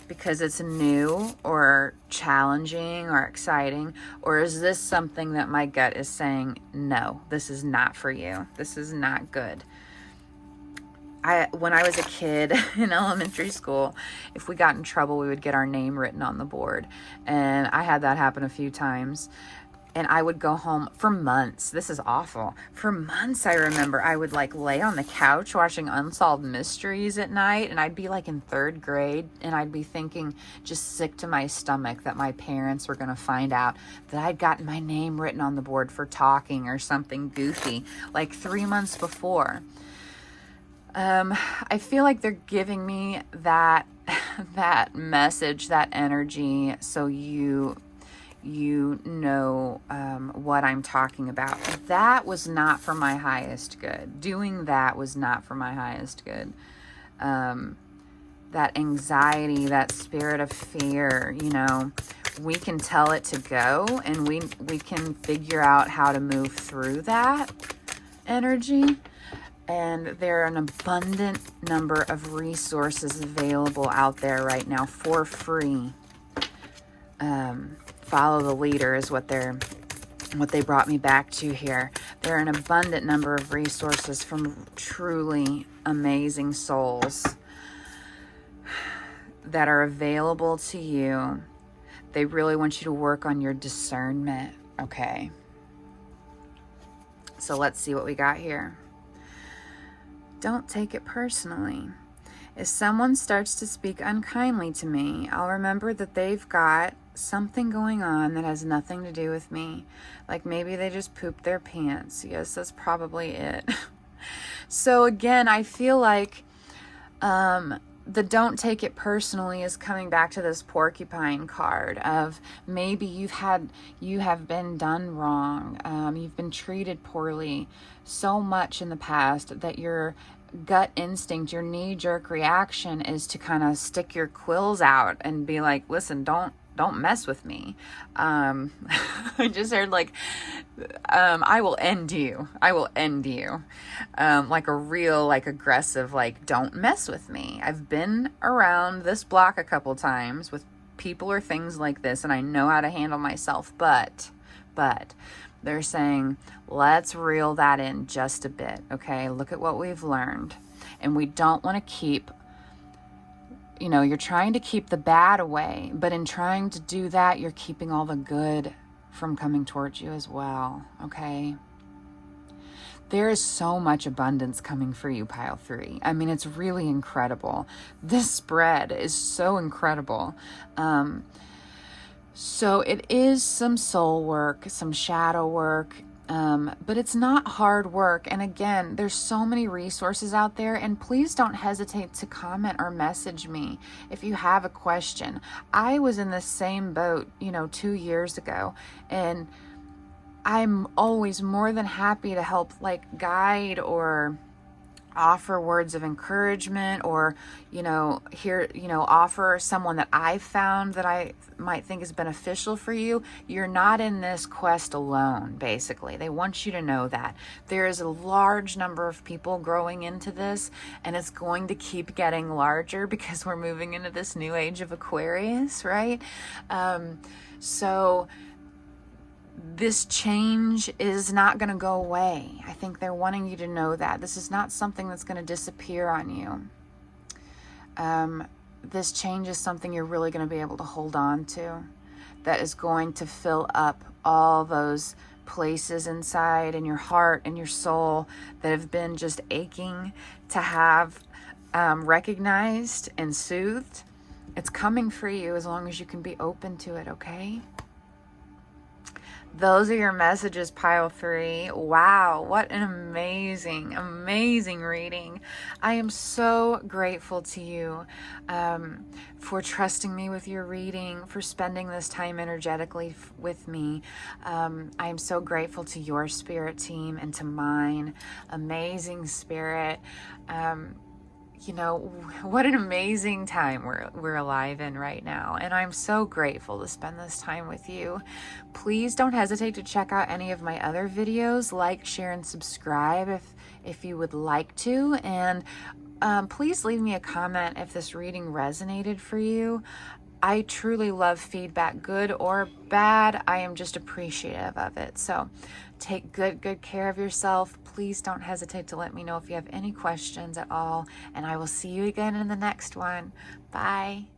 because it's new or challenging or exciting? Or is this something that my gut is saying, no, this is not for you. This is not good. When I was a kid in elementary school, if we got in trouble, we would get our name written on the board. And I had that happen a few times. And I would go home for months. This is awful. For months, I remember I would like lay on the couch watching Unsolved Mysteries at night, and I'd be like in 3rd grade, and I'd be thinking, just sick to my stomach, that my parents were going to find out that I'd gotten my name written on the board for talking or something goofy like 3 months before. I feel like they're giving me that that message, that energy, so you know what I'm talking about. That was not for my highest good. Doing that was not for my highest good. That anxiety, that spirit of fear, you know, we can tell it to go, and we can figure out how to move through that energy. And there are an abundant number of resources available out there right now for free. Follow the leader is what they brought me back to here. There are an abundant number of resources from truly amazing souls that are available to you. They really want you to work on your discernment, okay? So let's see what we got here. Don't take it personally. If someone starts to speak unkindly to me, I'll remember that they've got something going on that has nothing to do with me. Like maybe they just pooped their pants. Yes, that's probably it. So again, I feel like the don't take it personally is coming back to this porcupine card of maybe you have been done wrong. You've been treated poorly so much in the past that your gut instinct, your knee-jerk reaction is to kind of stick your quills out and be like, listen, don't mess with me. I just heard like, I will end you. I will end you. Like a real, like aggressive, like, don't mess with me. I've been around this block a couple times with people or things like this, and I know how to handle myself, but they're saying, let's reel that in just a bit. Okay. Look at what we've learned. And we don't want to keep, you know, you're trying to keep the bad away, but in trying to do that, you're keeping all the good from coming towards you as well. Okay. There is so much abundance coming for you, pile 3. I mean, it's really incredible. This spread is so incredible. So it is some soul work, some shadow work, but it's not hard work. And again, there's so many resources out there, and please don't hesitate to comment or message me if you have a question. I was in the same boat, 2 years ago, and I'm always more than happy to help like guide or offer words of encouragement, or offer someone that I've found that I might think is beneficial for you. You're not in this quest alone. Basically, they want you to know that there is a large number of people growing into this, and it's going to keep getting larger because we're moving into this new age of Aquarius, right? So this change is not going to go away. I think they're wanting you to know that. This is not something that's going to disappear on you. This change is something you're really going to be able to hold on to, that is going to fill up all those places inside in your heart and your soul that have been just aching to have recognized and soothed. It's coming for you as long as you can be open to it, okay? Those are your messages, pile 3. Wow, what an amazing, amazing reading. I am so grateful to you for trusting me with your reading, for spending this time energetically with me. I am so grateful to your spirit team and to mine. Amazing spirit. What an amazing time we're alive in right now. And I'm so grateful to spend this time with you. Please don't hesitate to check out any of my other videos. Like, share, and subscribe if you would like to. And please leave me a comment if this reading resonated for you. I truly love feedback, good or bad. I am just appreciative of it. So take good care of yourself. Please don't hesitate to let me know if you have any questions at all. And I will see you again in the next one. Bye.